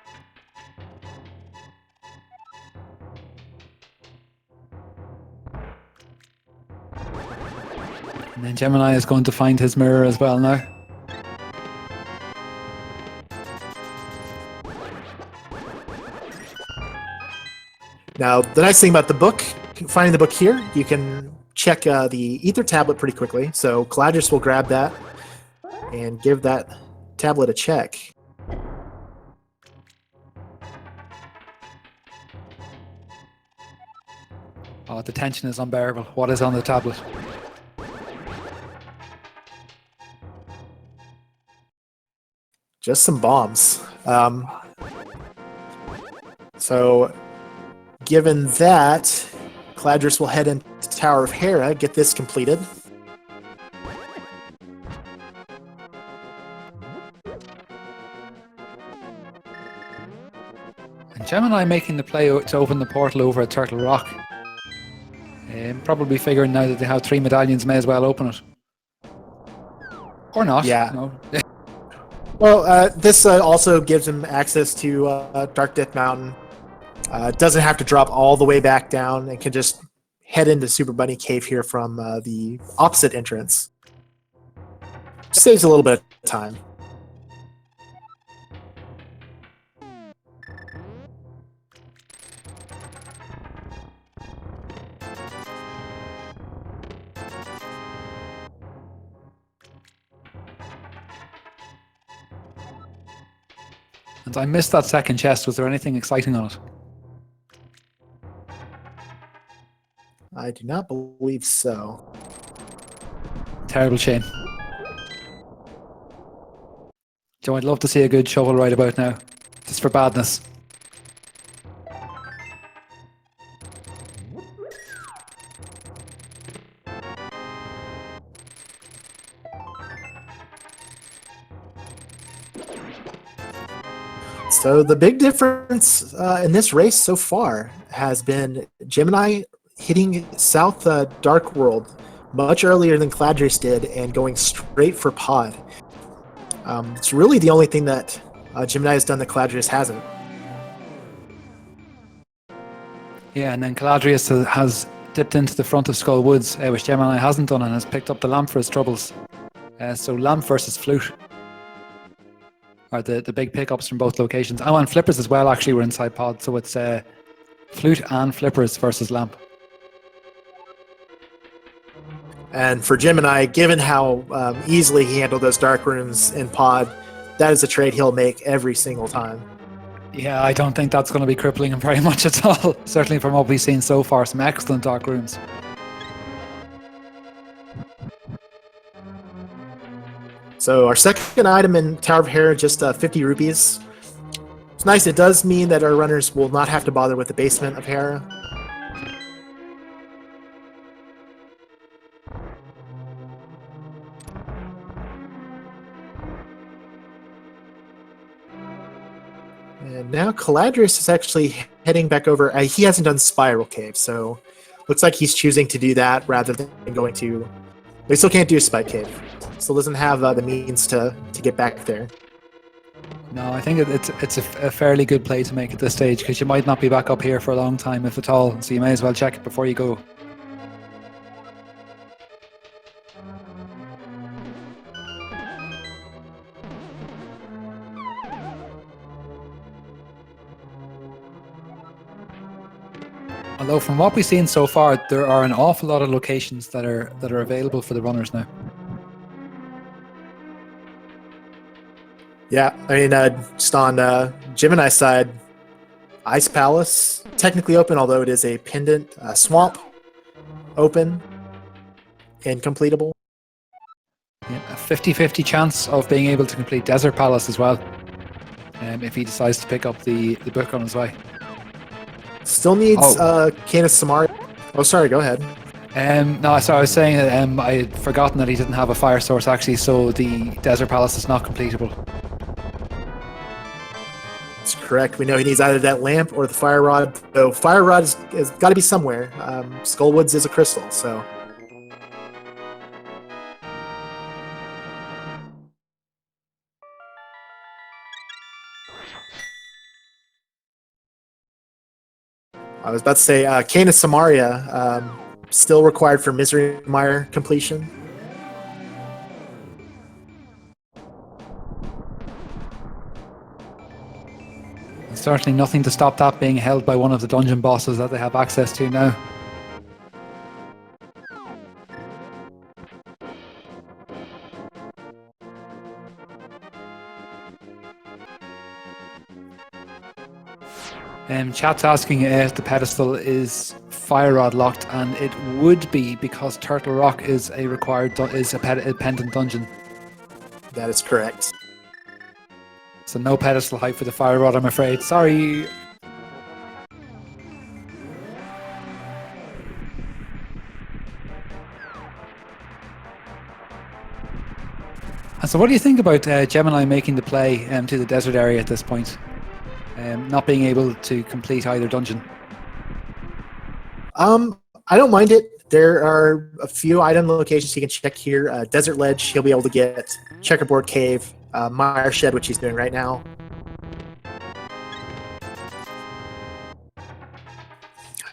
And then Gemini is going to find his mirror as well now. Now, the nice thing about the book, finding the book here, you can check the ether tablet pretty quickly. So Caladrius will grab that and give that tablet a check. Oh, the tension is unbearable. What is on the tablet? Just some bombs. So, given that, Caladrius will head into Tower of Hera, get this completed. And Gemini making the play to open the portal over at Turtle Rock. Probably figuring now that they have 3 medallions, may as well open it. Or not. Yeah. No. Well, this also gives him access to Dark Death Mountain. Doesn't have to drop all the way back down and can just head into Super Bunny Cave here from the opposite entrance. Saves a little bit of time. And I missed that second chest. Was there anything exciting on it? I do not believe so. Terrible shame. Joe, I'd love to see a good shovel right about now. Just for badness. So the big difference in this race so far has been Gemini hitting South Dark World much earlier than Caladrius did and going straight for pod. It's really the only thing that Gemini has done that Caladrius hasn't. Yeah, and then Caladrius has dipped into the front of Skull Woods, which Gemini hasn't done, and has picked up the lamp for his troubles. So lamp versus flute are the big pickups from both locations. Oh, and flippers as well actually were inside pod, so it's Flute and flippers versus lamp. And for Gemini, given how easily he handled those dark rooms in pod, that is a trade he'll make every single time. Yeah, I don't think that's going to be crippling him very much at all. Certainly from what we've seen so far, some excellent dark rooms. So our second item in Tower of Hera, just 50 rupees. It's nice. It does mean that our runners will not have to bother with the basement of Hera. And now Caladrius is actually heading back over. He hasn't done Spiral Cave, so looks like he's choosing to do that rather than going to... They still can't do Spike Cave. Still doesn't have the means to get back there. No, I think it's a fairly good play to make at this stage, because you might not be back up here for a long time, if at all, so you may as well check it before you go. Although from what we've seen so far, there are an awful lot of locations that are available for the runners now. Yeah, I mean, just on Gemini's side, Ice Palace, technically open, although it is a pendant. Swamp, open and completable. Yeah, a 50-50 chance of being able to complete Desert Palace as well, if he decides to pick up the book on his way. Still needs Canis Samari. Oh, sorry, go ahead. No, so I was saying that I had forgotten that he didn't have a fire source actually, so the Desert Palace is not completable. That's correct. We know he needs either that lamp or the fire rod. Though fire rod has got to be somewhere. Skullwoods is a crystal, so. I was about to say, Canis Samaria, still required for Misery Mire completion. There's certainly nothing to stop that being held by one of the dungeon bosses that they have access to now. Chat's asking if the pedestal is fire rod locked, and it would be, because Turtle Rock is a required a pendant dungeon. That is correct. So no pedestal height for the fire rod, I'm afraid. Sorry. And so what do you think about Gemini making the play to the desert area at this point? Not being able to complete either dungeon. I don't mind it. There are a few item locations he can check here. Desert Ledge, he'll be able to get Checkerboard Cave, Mire Shed, which he's doing right now.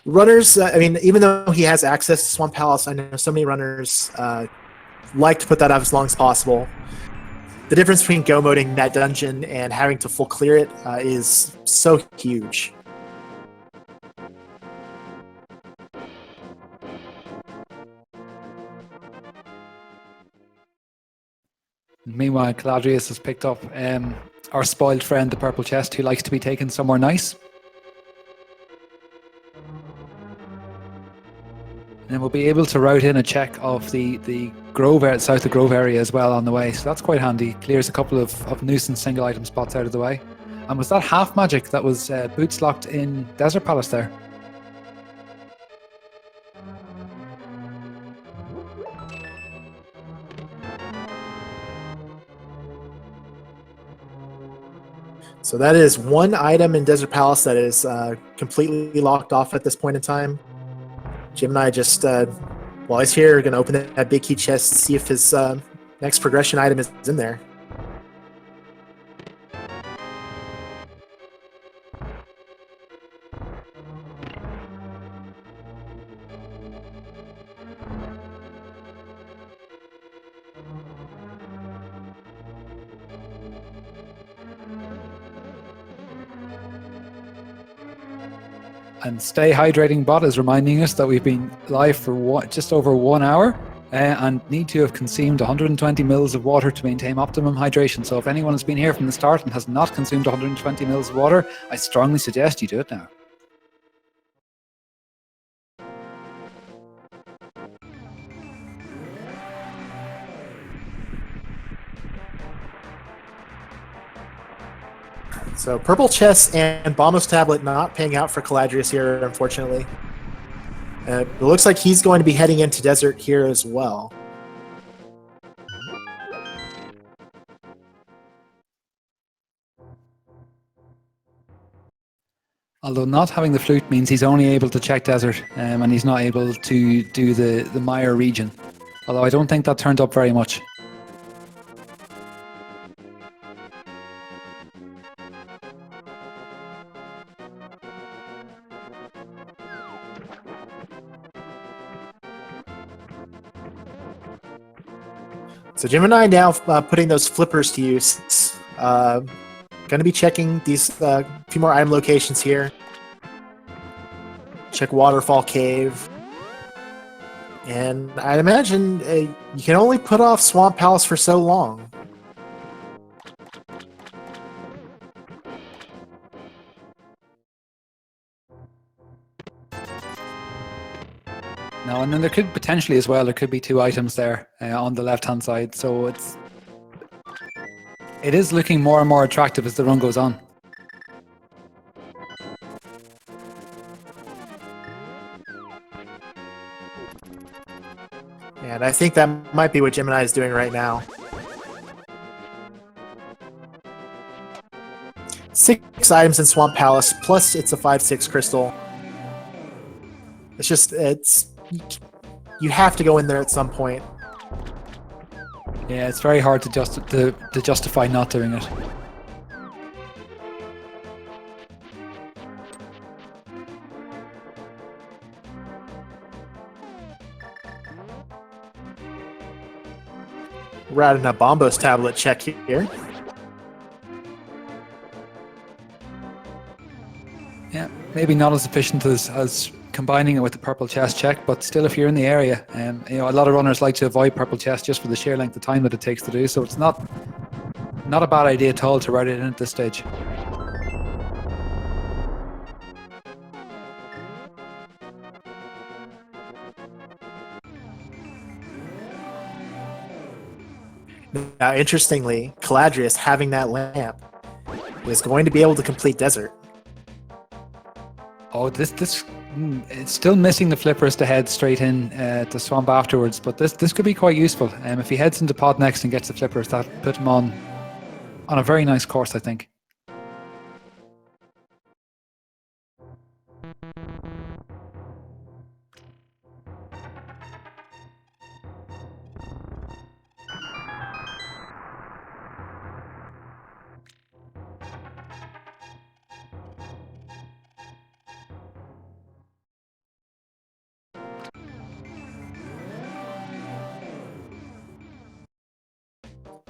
Runners, I mean, even though he has access to Swamp Palace, I know so many runners like to put that out as long as possible. The difference between go moding that dungeon and having to full clear it is so huge. Meanwhile, Caladrius has picked up our spoiled friend, the Purple Chest, who likes to be taken somewhere nice. And we'll be able to route in a check of the Grove, south of Grove area as well on the way. So that's quite handy. Clears a couple of nuisance single item spots out of the way. And was that half magic that was boots locked in Desert Palace there? So that is one item in Desert Palace that is completely locked off at this point in time. Gemini just, while he's here, going to open that big key chest, see if his next progression item is in there. And Stay Hydrating bot is reminding us that we've been live for just over 1 hour and need to have consumed 120 mils of water to maintain optimum hydration. So if anyone has been here from the start and has not consumed 120 mils of water, I strongly suggest you do it now. So purple chest and Bombos tablet not paying out for Caladrius here, unfortunately. It looks like he's going to be heading into desert here as well. Although not having the flute means he's only able to check desert, and he's not able to do the Mire region. Although I don't think that turned up very much. So Gemini now putting those flippers to use. Going to be checking these few more item locations here. Check Waterfall Cave. And I'd imagine you can only put off Swamp Palace for so long. No, and then there could potentially as well, there could be 2 items there on the left-hand side. So it is looking more and more attractive as the run goes on. And I think that might be what Gemini is doing right now. 6 items in Swamp Palace, plus it's a 5/6 crystal. You have to go in there at some point. Yeah, it's very hard to justify not doing it. We're adding a Bombos tablet check here. Yeah, maybe not as efficient as combining it with the purple chest check, but still, if you're in the area, a lot of runners like to avoid purple chest just for the sheer length of time that it takes to do. So it's not a bad idea at all to write it in at this stage. Now, interestingly, Caladrius having that lamp is going to be able to complete desert. Oh, it's still missing the flippers to head straight in to Swamp afterwards, but this could be quite useful. If he heads into Pod next and gets the flippers, that put him on a very nice course, I think.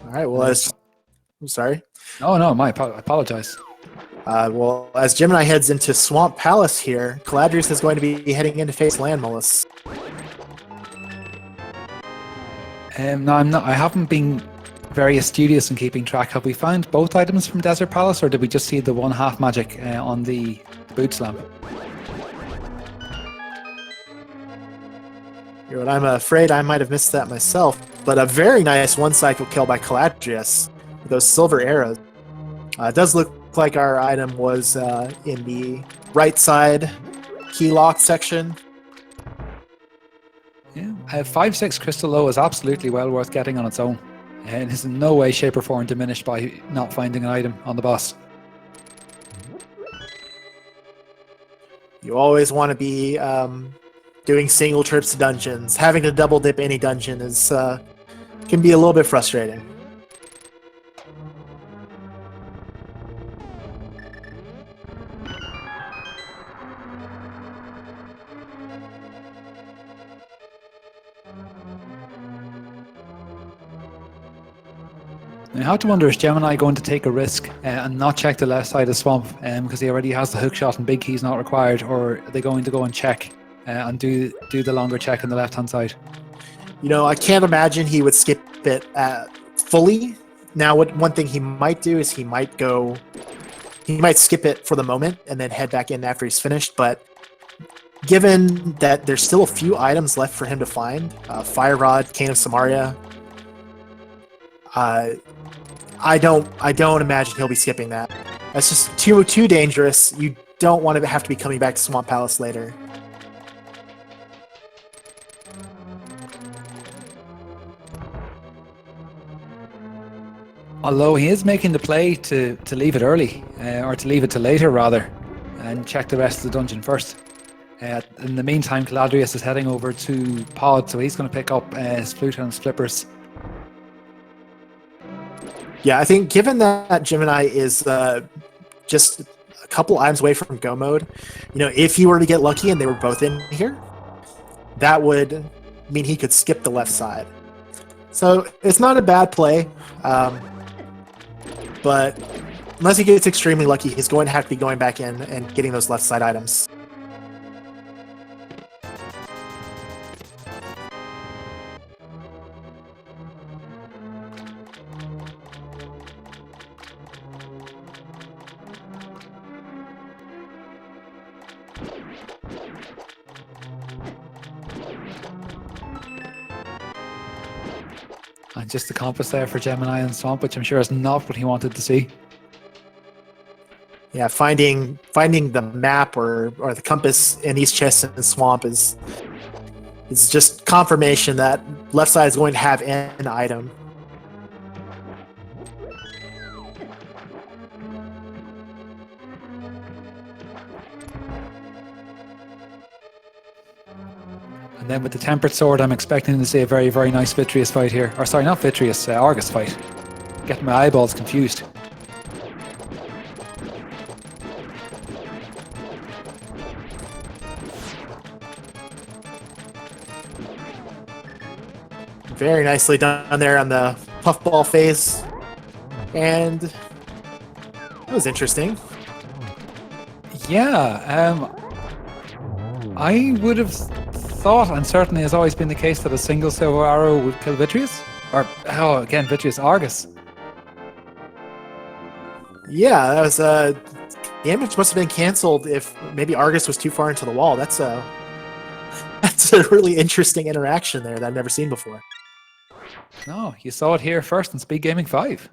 All right. Well, I'm sorry. No, I apologize. Well, as Gemini heads into Swamp Palace here, Caladrius is going to be heading in to face Landmolus. No, I'm not. I haven't been very studious in keeping track. Have we found both items from Desert Palace, or did we just see the 1/2 magic on the boots lamp? I'm afraid I might have missed that myself, but a very nice one-cycle kill by Caladrius with those silver arrows. It does look like our item was in the right side key lock section. Yeah, 5/6 Crystal Low is absolutely well worth getting on its own, and is in no way, shape, or form diminished by not finding an item on the boss. You always want to be doing single trips to dungeons. Having to double dip any dungeon can be a little bit frustrating. I have to wonder, is Gemini going to take a risk and not check the left side of the swamp because he already has the hook shot and big key's not required, or are they going to go and check and do the longer check on the left hand side? I can't imagine he would skip it fully. Now, one thing he might do is he might skip it for the moment and then head back in after he's finished. But given that there's still a few items left for him to find, Fire Rod, Cane of Samaria, I don't imagine he'll be skipping that. That's just too dangerous. You don't want to have to be coming back to Swamp Palace later. Although he is making the play to leave it early, or to leave it to later rather, and check the rest of the dungeon first. In the meantime, Caladrius is heading over to Pod, so he's going to pick up his flute and his flippers. Yeah, I think given that Gemini is just a couple items away from go mode, if he were to get lucky and they were both in here, that would mean he could skip the left side. So it's not a bad play, but unless he gets extremely lucky, he's going to have to be going back in and getting those left side items. And just the compass there for Gemini and Swamp, which I'm sure is not what he wanted to see. Yeah, finding the map or the compass in these chests in the swamp is just confirmation that left side is going to have an item. And then with the Tempered Sword, I'm expecting to see a very, very nice Vitreous fight here. Or sorry, not Vitreous, Argus fight. Getting my eyeballs confused. Very nicely done there on the puffball phase. And that was interesting. Yeah, I would have thought, and certainly has always been the case, that a single silver arrow would kill Vitreous. Or, again, Vitreous Argus. Yeah, that was damage must have been canceled if maybe Argus was too far into the wall. That's a really interesting interaction there that I've never seen before. No, you saw it here first in Speed Gaming 5.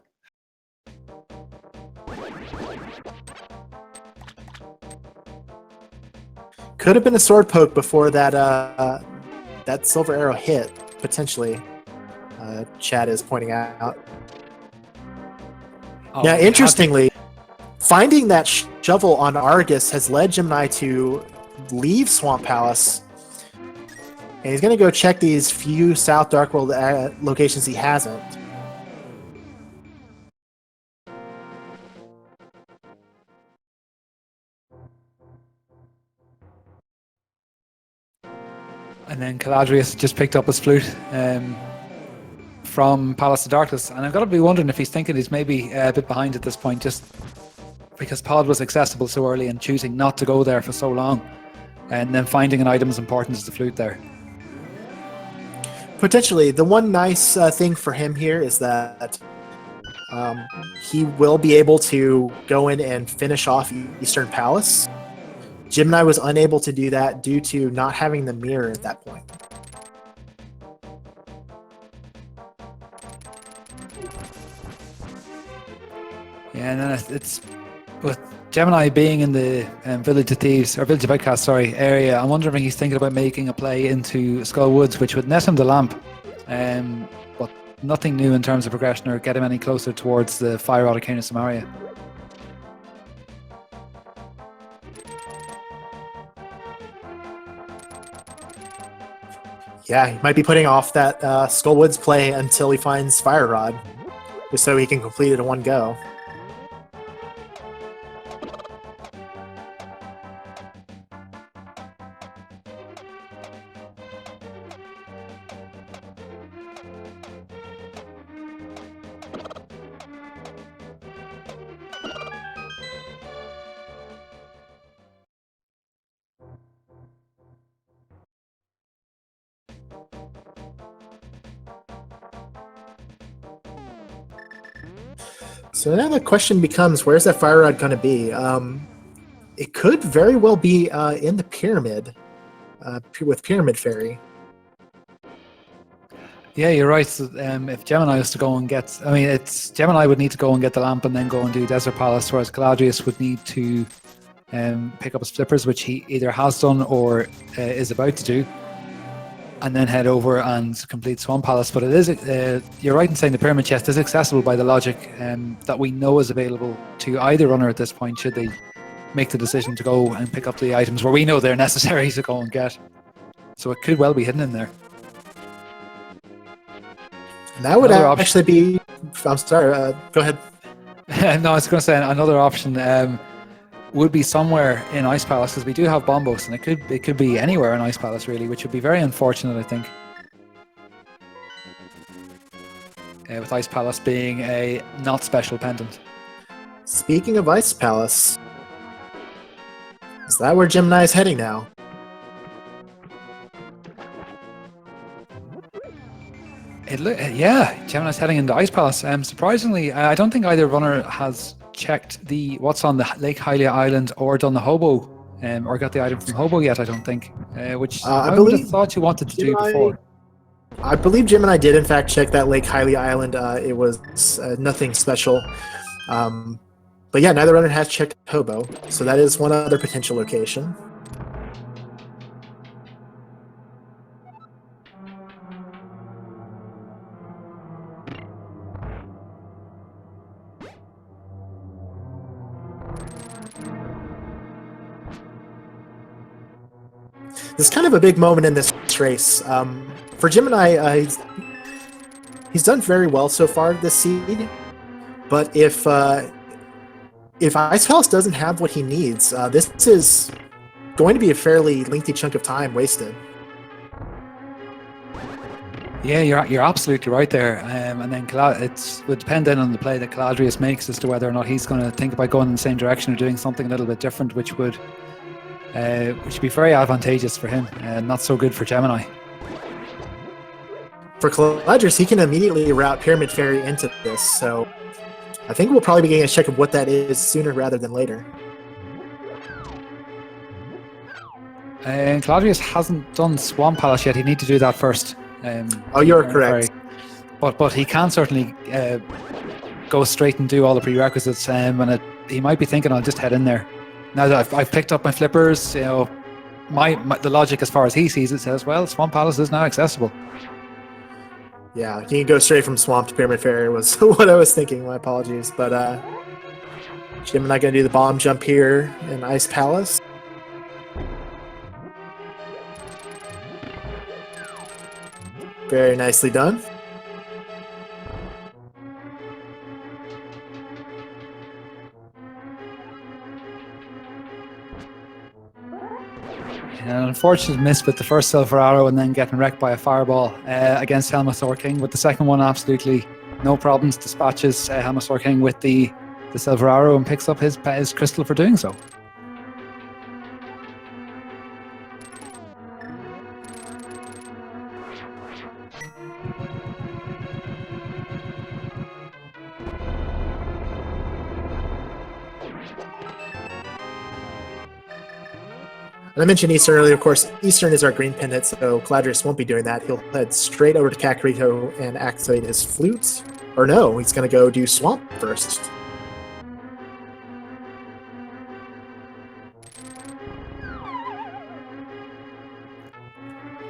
Could have been a sword poke before that that silver arrow hit, potentially. Chad is pointing out. Oh, Now, interestingly, finding that shovel on Argus has led Gemini to leave Swamp Palace, and he's going to go check these few South Dark World locations he hasn't. And then Caladrius just picked up his flute from Palace of Darkness. And I've got to be wondering if he's thinking he's maybe a bit behind at this point, just because Pod was accessible so early and choosing not to go there for so long. And then finding an item as important as the flute there. Potentially. The one nice thing for him here is that he will be able to go in and finish off Eastern Palace. Gemini was unable to do that due to not having the mirror at that point. Yeah, and then it's with Gemini being in the Village of Thieves, or Village of Outcasts, area. I'm wondering if he's thinking about making a play into Skull Woods, which would net him the lamp. But nothing new in terms of progression or get him any closer towards the Fire Rod of Cane of Samaria. Yeah, he might be putting off that Skullwoods play until he finds Fire Rod, just so he can complete it in one go. So now the question becomes, where's that fire rod going to be? It could very well be in the pyramid with Pyramid Fairy. Yeah, you're right. So, if Gemini was to go and get, Gemini would need to go and get the lamp and then go and do Desert Palace, whereas Caladrius would need to pick up his flippers, which he either has done or is about to do, and then head over and complete Swamp Palace. But it is, you're right in saying the pyramid chest is accessible by the logic that we know is available to either runner at this point, should they make the decision to go and pick up the items where we know they're necessary to go and get. So it could well be hidden in there. And that would actually be... I'm sorry, go ahead. No, I was going to say another option would be somewhere in Ice Palace, because we do have Bombos, and it could be anywhere in Ice Palace, really, which would be very unfortunate, I think. With Ice Palace being a not special pendant. Speaking of Ice Palace, is that where Gemini is heading now? Yeah, Gemini's heading into Ice Palace. Surprisingly, I don't think either runner has checked what's on the Lake Hylia Island or done the Hobo, or got the item from Hobo yet, I don't think, which I would have thought you wanted to do before. I believe Gemini did in fact check that Lake Hylia Island. It was nothing special. But yeah, neither runner has checked Hobo, so that is one other potential location. This is kind of a big moment in this race. For Gemini, he's done very well so far this seed, but if Ice Palace doesn't have what he needs, this is going to be a fairly lengthy chunk of time wasted. Yeah, you're absolutely right there. And then it would depend then on the play that Caladrius makes as to whether or not he's going to think about going in the same direction or doing something a little bit different, which would be very advantageous for him and not so good for Gemini. For Caladrius, he can immediately route Pyramid Fairy into this, so I think we'll probably be getting a check of what that is sooner rather than later. And Caladrius hasn't done Swamp Palace yet. He'd need to do that first. Oh, you're correct. But he can certainly go straight and do all the prerequisites, and he might be thinking, I'll just head in there. Now that I've picked up my flippers, you know, the logic as far as he sees it says, well, Swamp Palace is now accessible. Yeah, you can go straight from Swamp to Pyramid Fairy was what I was thinking. My apologies. But Gemini going to do the bomb jump here in Ice Palace. Very nicely done. An unfortunate miss with the first Silver Arrow and then getting wrecked by a fireball against Helmathor King. With the second one, absolutely no problems. Dispatches Helmathor King with the Silver Arrow and picks up his crystal for doing so. And I mentioned Eastern earlier. Of course, Eastern is our green pendant, so Caladrius won't be doing that. He'll head straight over to Kakariko and activate his flute. Or no, he's going to go do Swamp first.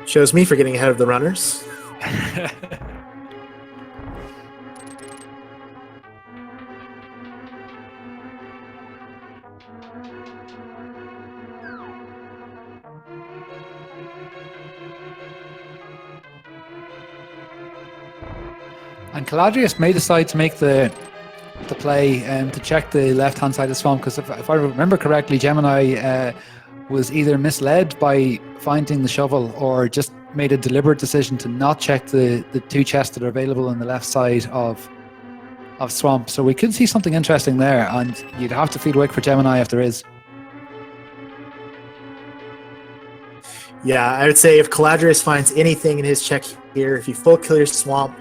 Shows me for getting ahead of the runners. And Caladrius may decide to make the play to check the left-hand side of the swamp, because if I remember correctly, Gemini was either misled by finding the shovel or just made a deliberate decision to not check the two chests that are available on the left side of swamp. So we could see something interesting there, and you'd have to feed awake for Gemini if there is. Yeah, I would say if Caladrius finds anything in his check here, if he full clears swamp,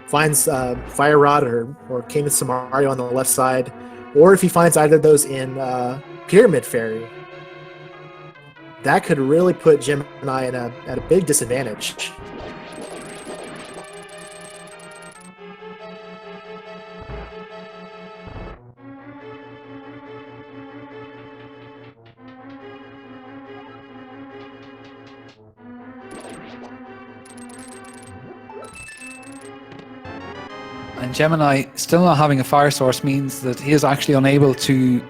finds Fire Rod or King of Samario on the left side, or if he finds either of those in Pyramid Fairy, that could really put Gemini at a big disadvantage. And Gemini still not having a fire source means that he is actually unable to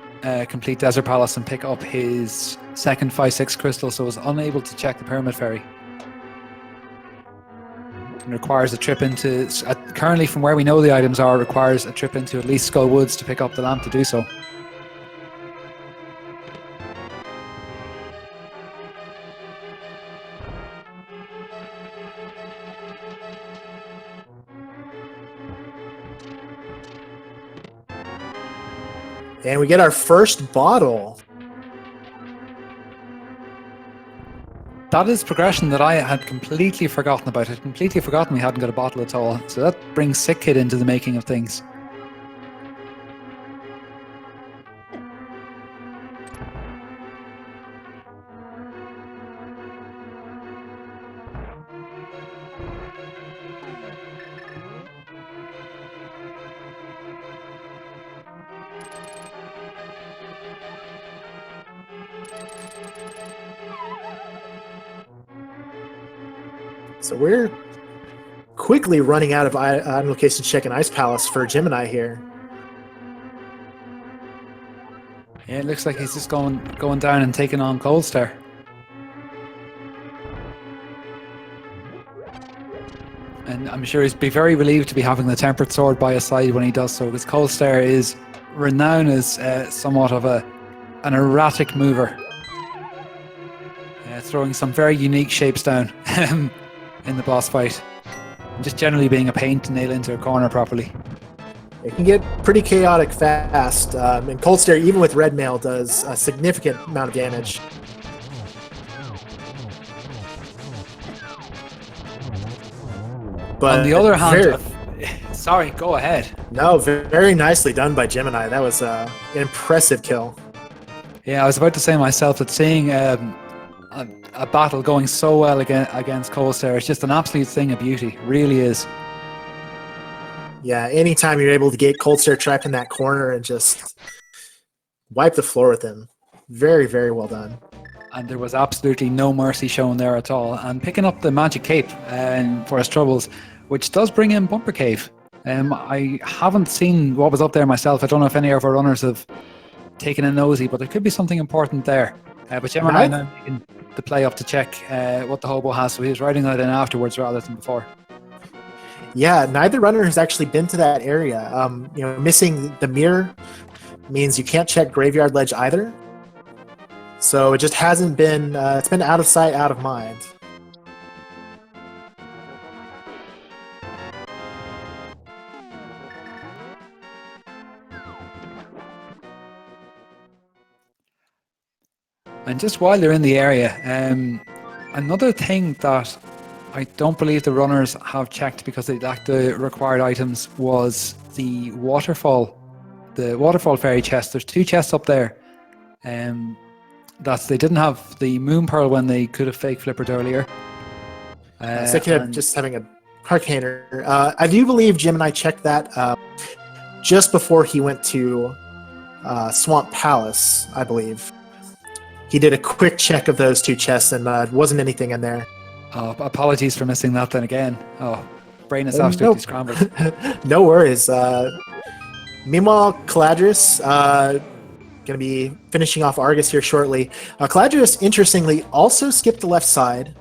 complete Desert Palace and pick up his second 5/6 crystal, so is unable to check the Pyramid Fairy. And requires a trip into, currently from where we know the items are, requires a trip into at least Skull Woods to pick up the lamp to do so. And we get our first bottle. That is progression that I had completely forgotten about. I'd completely forgotten we hadn't got a bottle at all. So that brings Sick Kid into the making of things. So we're quickly running out of item location check and Ice Palace for Gemini here. Yeah, it looks like he's just going down and taking on Cold Star. And I'm sure he'd be very relieved to be having the Tempered Sword by his side when he does so, because Cold Star is renowned as somewhat of an erratic mover. Throwing some very unique shapes down in the boss fight. And just generally being a pain to nail into a corner properly. It can get pretty chaotic fast, and Cold Stare, even with red mail, does a significant amount of damage. But on the other hand, sorry, go ahead. No, very nicely done by Gemini. That was an impressive kill. Yeah, I was about to say myself that seeing a battle going so well against Cold Stare is just an absolute thing of beauty. It really is. Yeah, anytime you're able to get Cold Stare trapped in that corner and just wipe the floor with him. Very, very well done. And there was absolutely no mercy shown there at all. And picking up the Magic Cape for his troubles, which does bring in Bumper Cave. I haven't seen what was up there myself. I don't know if any of our runners have taken a nosy, but there could be something important there. But Gemini now making the play up to check what the hobo has, so he was writing that in afterwards rather than before. Yeah, neither runner has actually been to that area. Missing the mirror means you can't check Graveyard Ledge either. So it just hasn't been, it's been out of sight, out of mind. And just while they're in the area, another thing that I don't believe the runners have checked because they lacked the required items was the waterfall fairy chest. There's 2 chests up there. They didn't have the Moon Pearl when they could have fake flippered earlier. Just having a Arcaner. I do believe Gemini checked that just before he went to Swamp Palace, I believe. He did a quick check of those 2 chests and wasn't anything in there. Oh, apologies for missing that then again. Oh, brain is absolutely scrambled. No worries. Meanwhile, Caladrius going to be finishing off Argus here shortly. Caladrius, interestingly, also skipped the left side.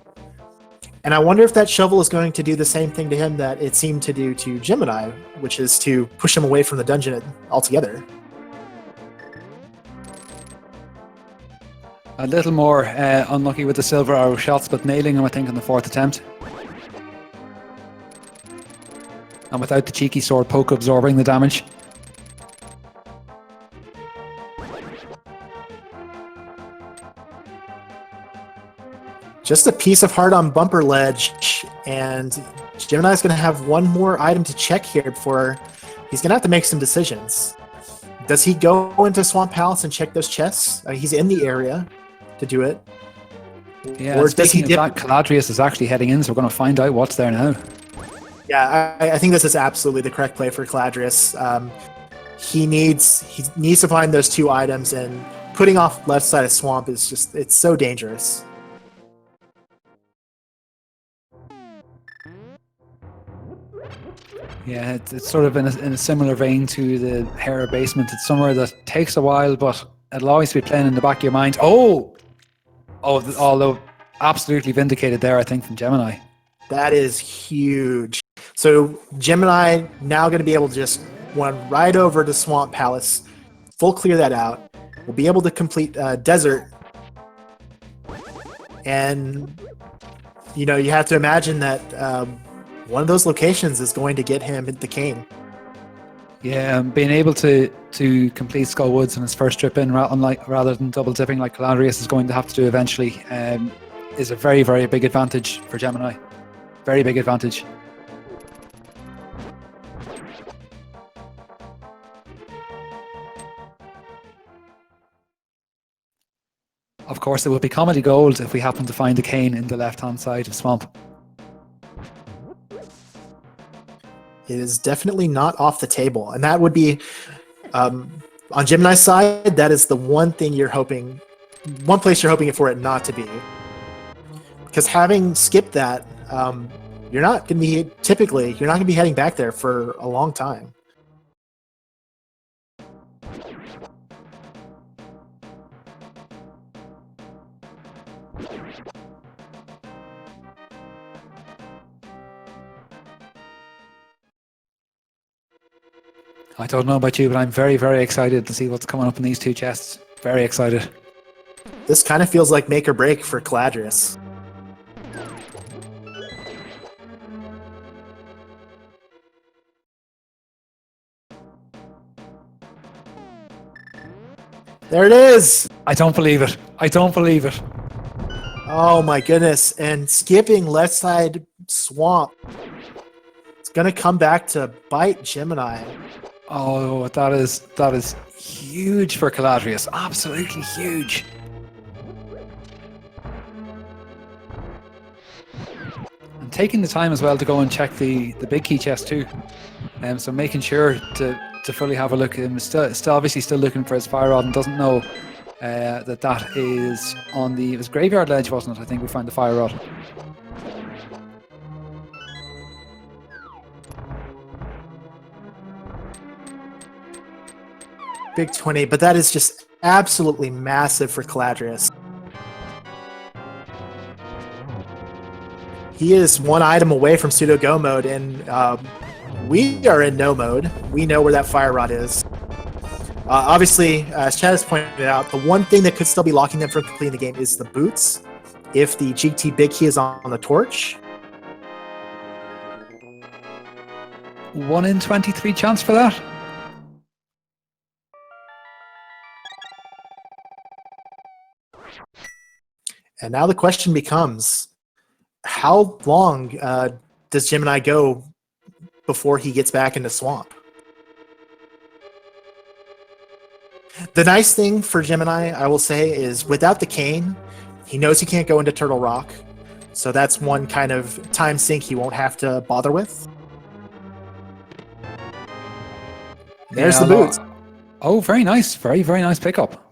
And I wonder if that shovel is going to do the same thing to him that it seemed to do to Gemini, which is to push him away from the dungeon altogether. A little more unlucky with the silver arrow shots, but nailing him, I think, on the 4th attempt. And without the cheeky sword poke absorbing the damage. Just a piece of heart on Bumper Ledge, And Gemini's going to have one more item to check here before he's going to have to make some decisions. Does he go into Swamp Palace and check those chests? He's in the area to do it. Yeah, or does he speaking of that, Caladrius is actually heading in, so we're going to find out what's there now. Yeah, I think this is absolutely the correct play for Caladrius. He needs to find those 2 items, and putting off left side of Swamp is just, it's so dangerous. Yeah, it's sort of in a similar vein to the Hera basement. It's somewhere that takes a while, but it'll always be playing in the back of your mind. Although absolutely vindicated there, I think, from Gemini. That is huge. So Gemini now going to be able to just run right over to Swamp Palace, full clear that out. We'll be able to complete Desert. And, you know, you have to imagine that one of those locations is going to get him the cane. Yeah, being able to complete Skull Woods in his first trip in, rather than double dipping like Caladrius is going to have to do eventually, is a very, very big advantage for Gemini. Very big advantage. Of course, it would be comedy gold if we happen to find the cane in the left-hand side of Swamp. It is definitely not off the table. And that would be, on Gemini's side, that is the one thing you're hoping, one place you're hoping for it not to be. Because having skipped that, you're not going to be heading back there for a long time. I don't know about you, but I'm very, very excited to see what's coming up in these 2 chests. Very excited. This kind of feels like make or break for Caladrius. There it is! I don't believe it. I don't believe it. Oh my goodness. And skipping left side Swamp. It's going to come back to bite Gemini. Oh, that is huge for Caladrius. Absolutely huge. And taking the time as well to go and check the big key chest too. So making sure to fully have a look. Still obviously still looking for his fire rod and doesn't know that is on it was graveyard ledge, wasn't it? I think we found the fire rod. Big 20, but that is just absolutely massive for Caladrius. He is 1 item away from pseudo go mode, and we are in no mode. We know where that fire rod is. Obviously, as Chad has pointed out, the one thing that could still be locking them from completing the game is the boots. If the GT big key is on the torch. 1 in 23 chance for that. And now the question becomes, how long does Gemini go before he gets back into Swamp? The nice thing for Gemini, I will say, is without the cane, he knows he can't go into Turtle Rock. So that's one kind of time sink he won't have to bother with. There's the boots. Oh, very nice. Very, very nice pickup.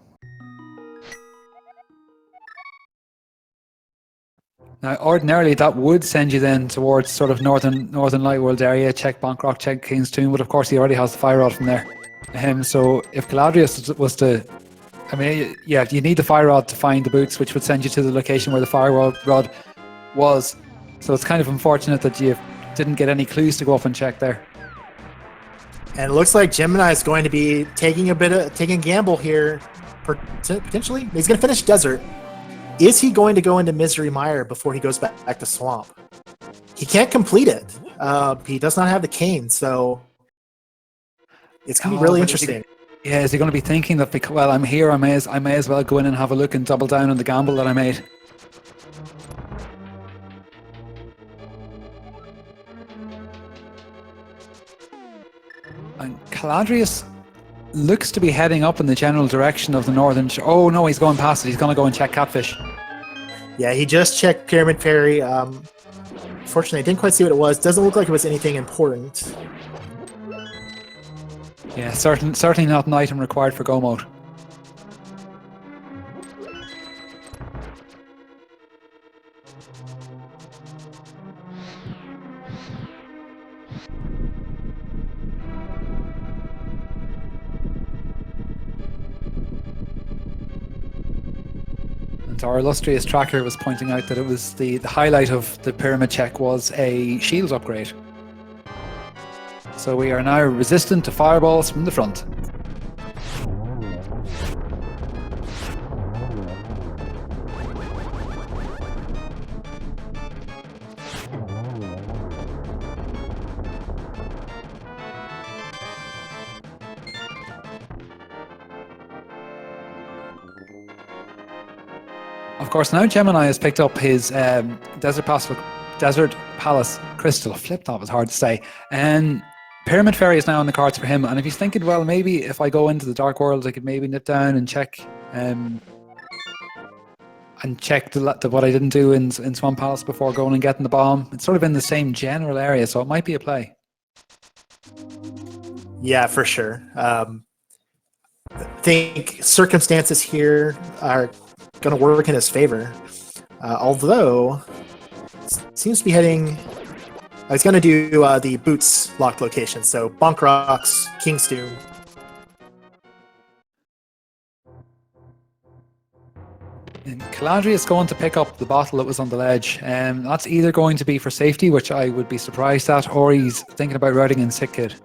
Now, ordinarily, that would send you then towards sort of northern Light World area, check Bankrock, check King's Tomb, but of course he already has the fire rod from there. So if Caladrius was to, I mean, yeah, you need the fire rod to find the boots, which would send you to the location where the fire rod was. So it's kind of unfortunate that you didn't get any clues to go up and check there. And it looks like Gemini is going to be taking a gamble here, potentially. He's going to finish Desert. Is he going to go into Misery Mire before he goes back to Swamp? He can't complete it. He does not have the cane, so it's going to be really interesting. Is he going to be thinking that, because, well, I'm here, I may as well go in and have a look and double down on the gamble that I made? Caladrius looks to be heading up in the general direction of the northern... Oh, no, he's going past it. He's going to go and check Catfish. Yeah, he just checked Pyramid Fairy. Fortunately, I didn't quite see what it was. Doesn't look like it was anything important. Yeah, certainly not an item required for Go mode. And our illustrious tracker was pointing out that it was the highlight of the pyramid check was a shield upgrade. So we are now resistant to fireballs from the front. Of course, now Gemini has picked up his Desert Palace Crystal. Flip, that was hard to say. And Pyramid Fairy is now on the cards for him. And if he's thinking, well, maybe if I go into the Dark World, I could maybe nip down and check what I didn't do in Swamp Palace before going and getting the bomb. It's sort of in the same general area, so it might be a play. Yeah, for sure. I think circumstances here are going to work in his favor. Although, seems to be heading... He's going to do the Boots locked location, so Bonk Rocks, King's Doom. And Caladrius is going to pick up the bottle that was on the ledge. That's either going to be for safety, which I would be surprised at, or he's thinking about routing in Sick Kid.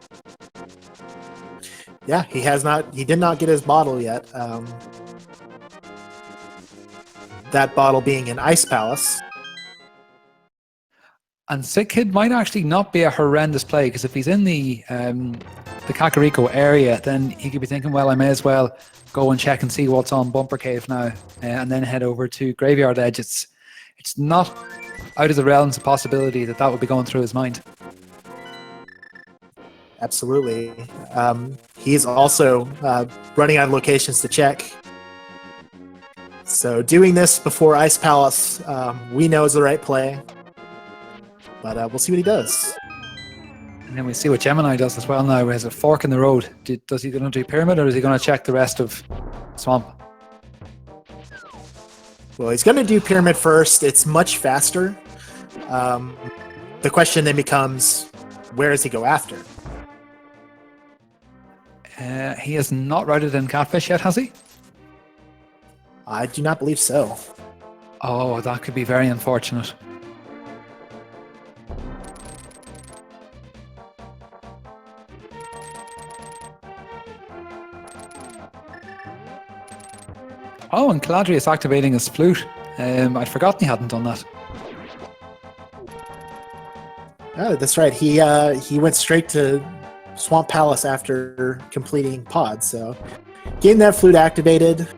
Yeah, he did not get his bottle yet. That bottle being in Ice Palace. And Sick Kid might actually not be a horrendous play, because if he's in the Kakariko area, then he could be thinking, well, I may as well go and check and see what's on Bumper Cave now, and then head over to Graveyard Edge. It's not out of the realms of possibility that would be going through his mind. Absolutely. He's also running out of locations to check. So doing this before Ice Palace, we know is the right play. But we'll see what he does. And then we see what Gemini does as well now. He has a fork in the road. Does he going to do Pyramid, or is he going to check the rest of Swamp? Well, he's going to do Pyramid first. It's much faster. The question then becomes, where does he go after? He has not routed in Catfish yet, has he? I do not believe so. Oh, that could be very unfortunate. Oh, and Caladrius activating his flute. I'd forgotten he hadn't done that. Oh, that's right. He went straight to Swamp Palace after completing Pod, so getting that flute activated.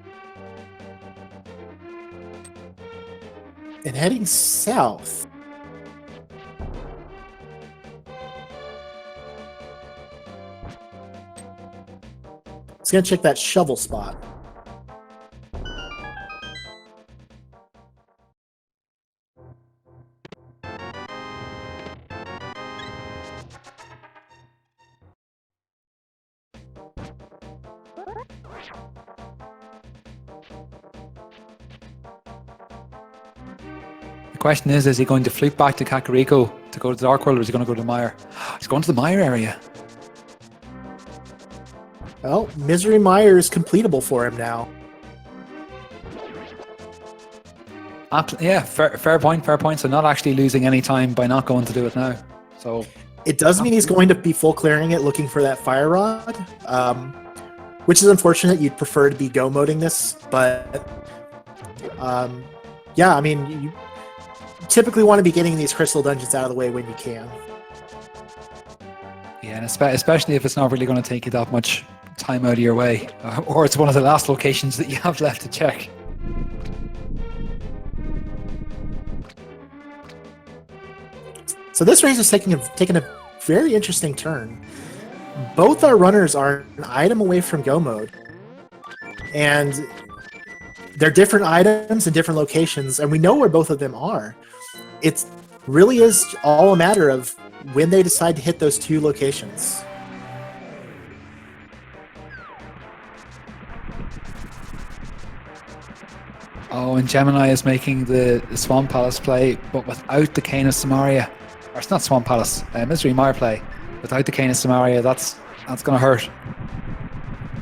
And heading south. He's going to check that shovel spot. The question is he going to flip back to Kakariko to go to the Dark World, or is he going to go to the Mire? He's going to the Mire area. Well, Misery Mire is completable for him now. Yeah, fair point. So not actually losing any time by not going to do it now. So it does mean he's going to be full clearing it, looking for that Fire Rod, which is unfortunate. You'd prefer to be go moding this, but yeah, I mean, you typically want to be getting these crystal dungeons out of the way when you can. Yeah, and especially if it's not really going to take you that much time out of your way, or it's one of the last locations that you have left to check. So this race is taking a very interesting turn. both our runners are an item away from go mode. And they're different items in different locations, and we know where both of them are. It really is all a matter of when they decide to hit those two locations. Oh, and Gemini is making the Swamp Palace play, but without the Cane of Samaria. Or it's not Swamp Palace, Misery Mire play. Without the Cane of Samaria, that's going to hurt.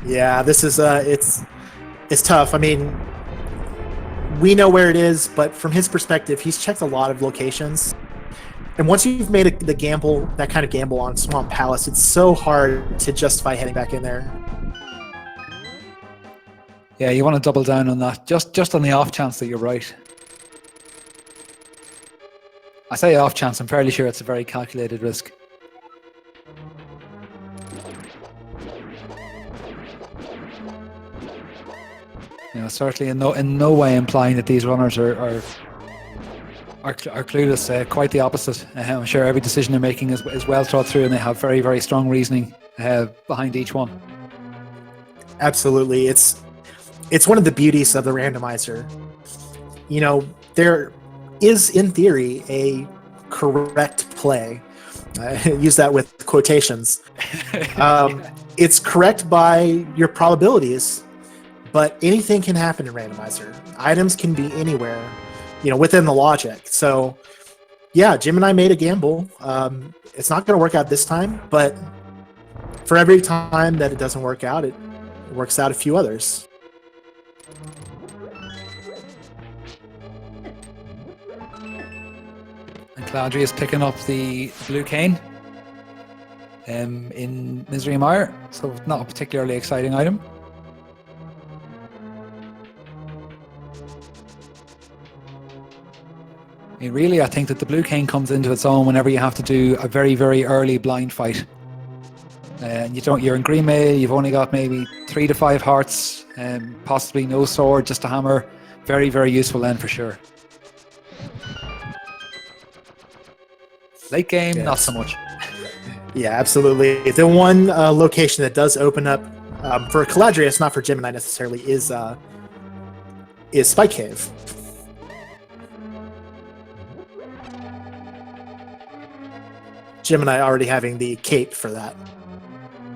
Yeah, this is it's tough. I mean, we know where it is, but from his perspective, he's checked a lot of locations. And once you've made the gamble, that kind of gamble on Swamp Palace, it's so hard to justify heading back in there. Yeah, you want to double down on that, just on the off chance that you're right. I say off chance, I'm fairly sure it's a very calculated risk. You know, certainly in no way implying that these runners are clueless. Quite the opposite. I'm sure every decision they're making is well thought through, and they have very, very strong reasoning behind each one. Absolutely, it's one of the beauties of the randomizer. You know, there is in theory a correct play. I use that with quotations. It's correct by your probabilities, but anything can happen in randomizer. Items can be anywhere, you know, within the logic. So yeah, Gemini made a gamble. It's not going to work out this time, but for every time that it doesn't work out, it works out a few others. And Caladrius picking up the blue cane in Misery Mire, so not a particularly exciting item. I mean, really, I think that the blue cane comes into its own whenever you have to do a very, very early blind fight. And you're in green mail, you've only got maybe 3 to 5 hearts, and possibly no sword, just a hammer. Very, very useful then for sure. Late game, Yes. not so much. Yeah, absolutely. The one location that does open up for Caladrius, not for Gemini necessarily, is Spike Cave. Gemini already having the cape for that.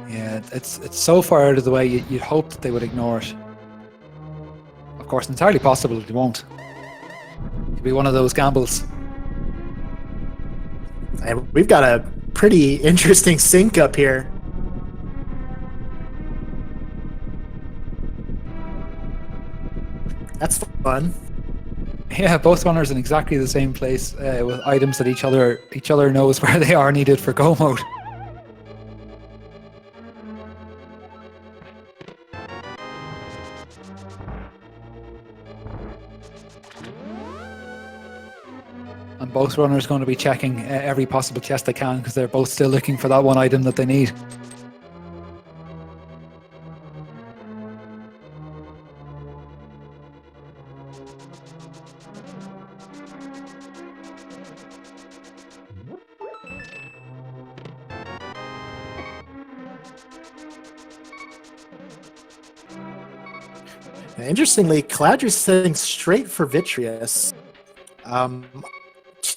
Yeah, it's so far out of the way, you'd hope that they would ignore it. Of course, entirely possible that they won't. It'd be one of those gambles. And we've got a pretty interesting sync up here. That's fun. Yeah, both runners in exactly the same place with items that each other knows where they are needed for go mode. And both runners going to be checking every possible chest they can because they're both still looking for that one item that they need. Interestingly, Caladrius is heading straight for Vitreous.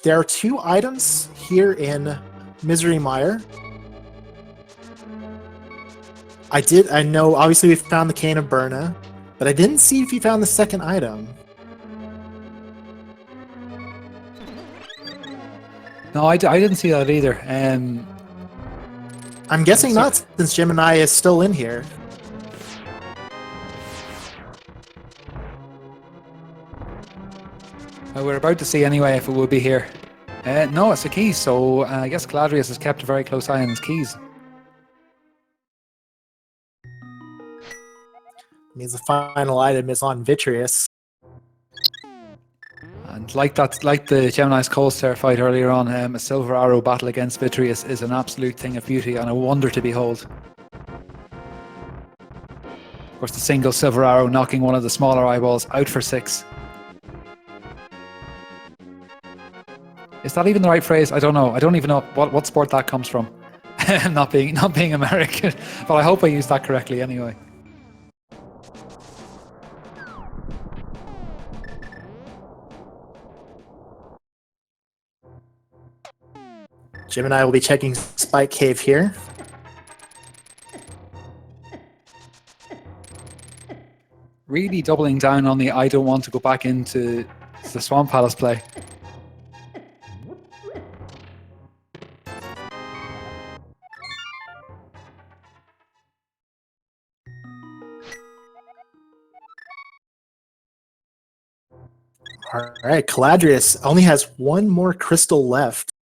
There are 2 items here in Misery Mire. I know, obviously we found the Cane of Burna, but I didn't see if you found the second item. No, I didn't see that either. I'm guessing not, since Gemini is still in here. We're about to see anyway if it will be here. No, it's the keys, so I guess Caladrius has kept a very close eye on his keys. Means the final item is on Vitreous. And like the Gemini's Cold Stare fight earlier on, a Silver Arrow battle against Vitreous is an absolute thing of beauty and a wonder to behold. Of course, the single Silver Arrow knocking one of the smaller eyeballs out for 6. Is that even the right phrase? I don't know. I don't even know what sport that comes from. not being American, but I hope I used that correctly anyway. Gemini will be checking Spike Cave here. Really doubling down on the I don't want to go back into the Swamp Palace play. All right, Caladrius only has one more crystal left.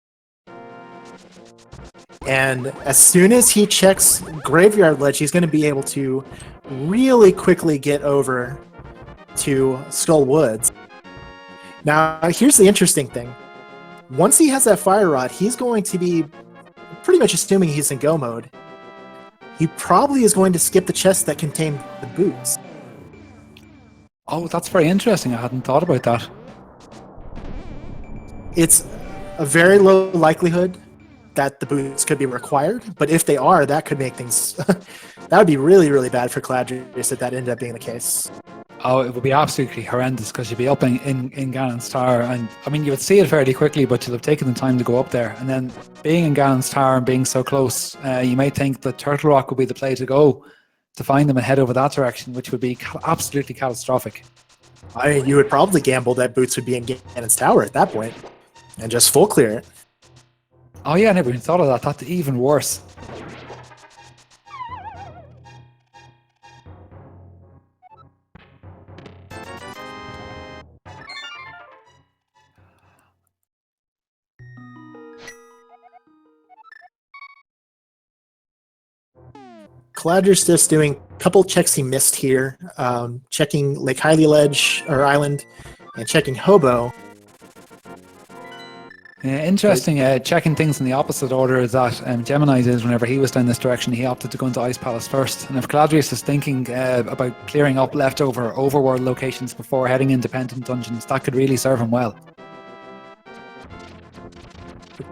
And as soon as he checks Graveyard Ledge, he's going to be able to really quickly get over to Skull Woods. Now, here's the interesting thing. Once he has that Fire Rod, he's going to be pretty much assuming he's in go mode. He probably is going to skip the chests that contain the boots. Oh, that's very interesting. I hadn't thought about that. It's a very low likelihood that the boots could be required, but if they are, that could make things... that would be really, really bad for Caladrius if that ended up being the case. Oh, it would be absolutely horrendous because you'd be up in Ganon's Tower, and I mean, you would see it fairly quickly, but you'll have taken the time to go up there. And then being in Ganon's Tower and being so close, you may think that Turtle Rock would be the play to go to find them and head over that direction, which would be absolutely catastrophic. I mean, you would probably gamble that boots would be in Ganon's Tower at that point and just full clear it. Oh yeah, I never even thought of that. That's even worse. Caladrius just doing a couple checks he missed here, checking Lake Hylia Ledge or Island, and checking Hobo. Interesting, checking things in the opposite order that Gemini is. Whenever he was down this direction, he opted to go into Ice Palace first. And if Caladrius is thinking about clearing up leftover overworld locations before heading into Pendant Dungeons, that could really serve him well.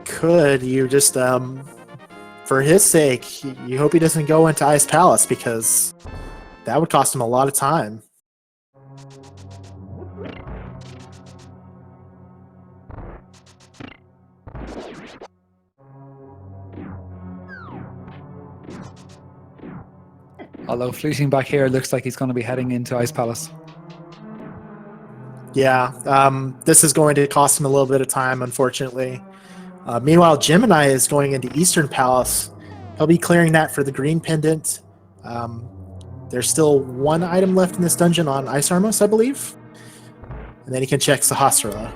Could you just, for his sake, you hope he doesn't go into Ice Palace, because that would cost him a lot of time. Although fleeting back here, it looks like he's going to be heading into Ice Palace. Yeah, this is going to cost him a little bit of time, unfortunately. Meanwhile, Gemini is going into Eastern Palace. He'll be clearing that for the green pendant. There's still one item left in this dungeon on Ice Armos, I believe. And then he can check Sahasrara.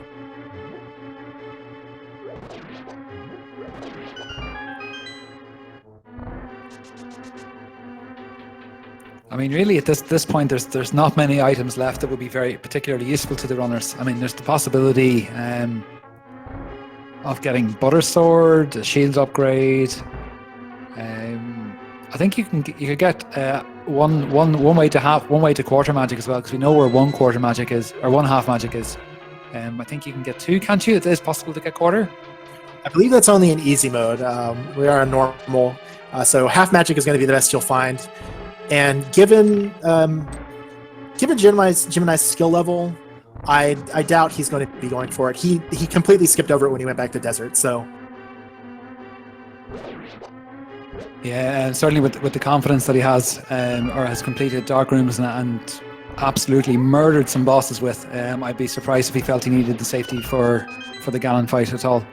I mean, really, at this point, there's not many items left that would be very particularly useful to the runners. I mean, there's the possibility of getting Butter Sword, a shield upgrade. I think you could get one way to quarter magic as well, because we know where 1 quarter magic is, or 1 half magic is. I think you can get 2, can't you? It is possible to get quarter. I believe that's only in easy mode. We are in normal, so half magic is going to be the best you'll find. And given Gemini's skill level, I doubt he's going to be going for it. He completely skipped over it when he went back to Desert. So yeah, certainly with the confidence that he has, or has completed Dark Rooms and absolutely murdered some bosses with, I'd be surprised if he felt he needed the safety for the Ganon fight at all.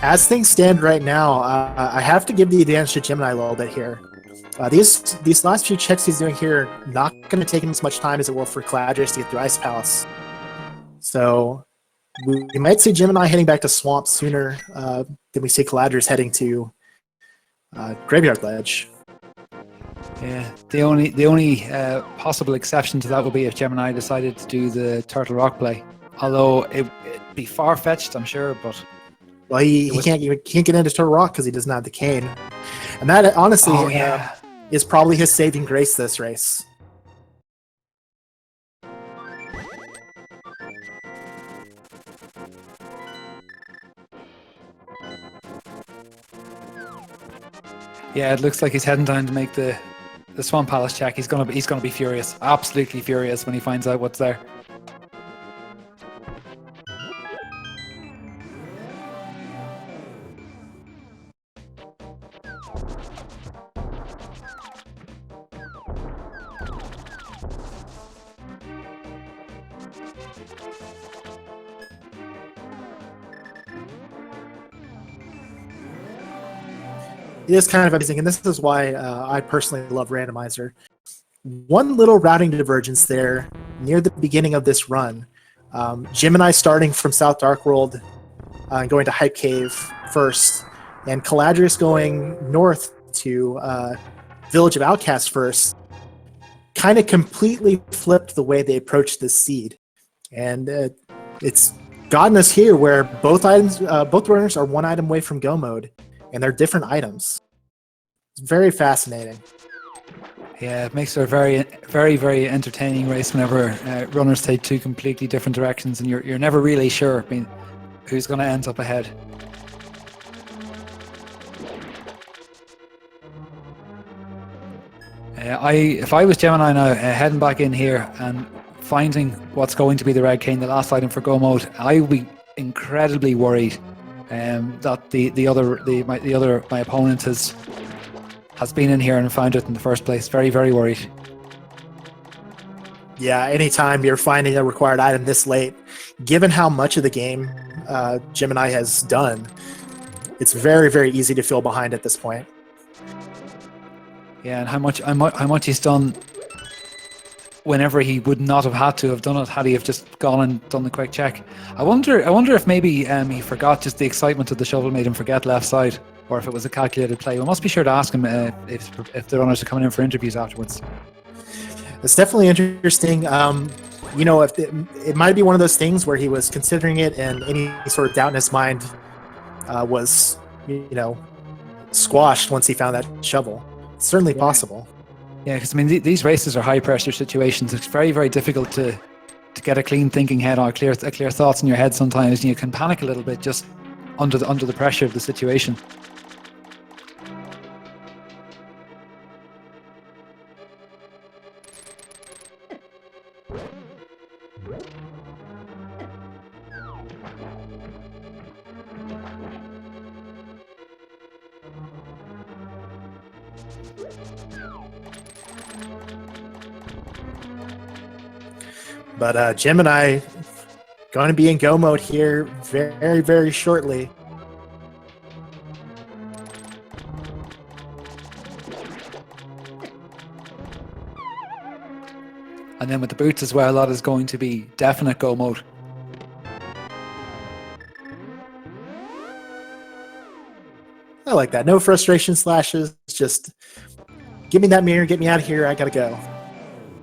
as things stand right now, I have to give the advantage to Gemini a little bit here. These last few checks he's doing here are not going to take him as much time as it will for Caladrius to get through Ice Palace. So we might see Gemini heading back to Swamp sooner than we see Caladrius heading to Graveyard Ledge. Yeah, the only possible exception to that would be if Gemini decided to do the Turtle Rock play. Although it'd be far-fetched, I'm sure, but... Well, he can't get into Turtle Rock because he doesn't have the cane. And that, honestly, is probably his saving grace this race. Yeah, it looks like he's heading down to make the Swamp Palace check. He's gonna be furious, absolutely furious when he finds out what's there. It is kind of amazing, and this is why I personally love Randomizer. One little routing divergence there near the beginning of this run. Gemini starting from South Dark World and going to Hype Cave first, and Caladrius going north to Village of Outcasts first, kind of completely flipped the way they approached this seed. And it's gotten us here where both runners are one item away from go mode, and they're different items. It's very fascinating. Yeah, it makes it a very, very, very entertaining race whenever runners take two completely different directions, and you're never really sure who's going to end up ahead. If I was Gemini now, heading back in here and finding what's going to be the red cane, the last item for go mode, I would be incredibly worried that my opponent has been in here and found it in the first place. Very, very worried. Yeah, anytime you're finding a required item this late, given how much of the game Gemini has done, it's very, very easy to feel behind at this point. Yeah, and how much he's done whenever he would not have had to have done it had he have just gone and done the quick check. I wonder if maybe he forgot, just the excitement of the shovel made him forget left side, or if it was a calculated play. We must be sure to ask him if the runners are coming in for interviews afterwards. It's definitely interesting. If it might be one of those things where he was considering it, and any sort of doubt in his mind was, squashed once he found that shovel. It's certainly possible. Yeah, because these races are high pressure situations. It's very, very difficult to get a clean thinking head on, clear thoughts in your head sometimes, and you can panic a little bit just under the pressure of the situation. But Gemini going to be in go mode here very, very shortly. And then with the boots as well, that is going to be definite go mode. I like that. No frustration slashes. Just give me that mirror. Get me out of here. I gotta go.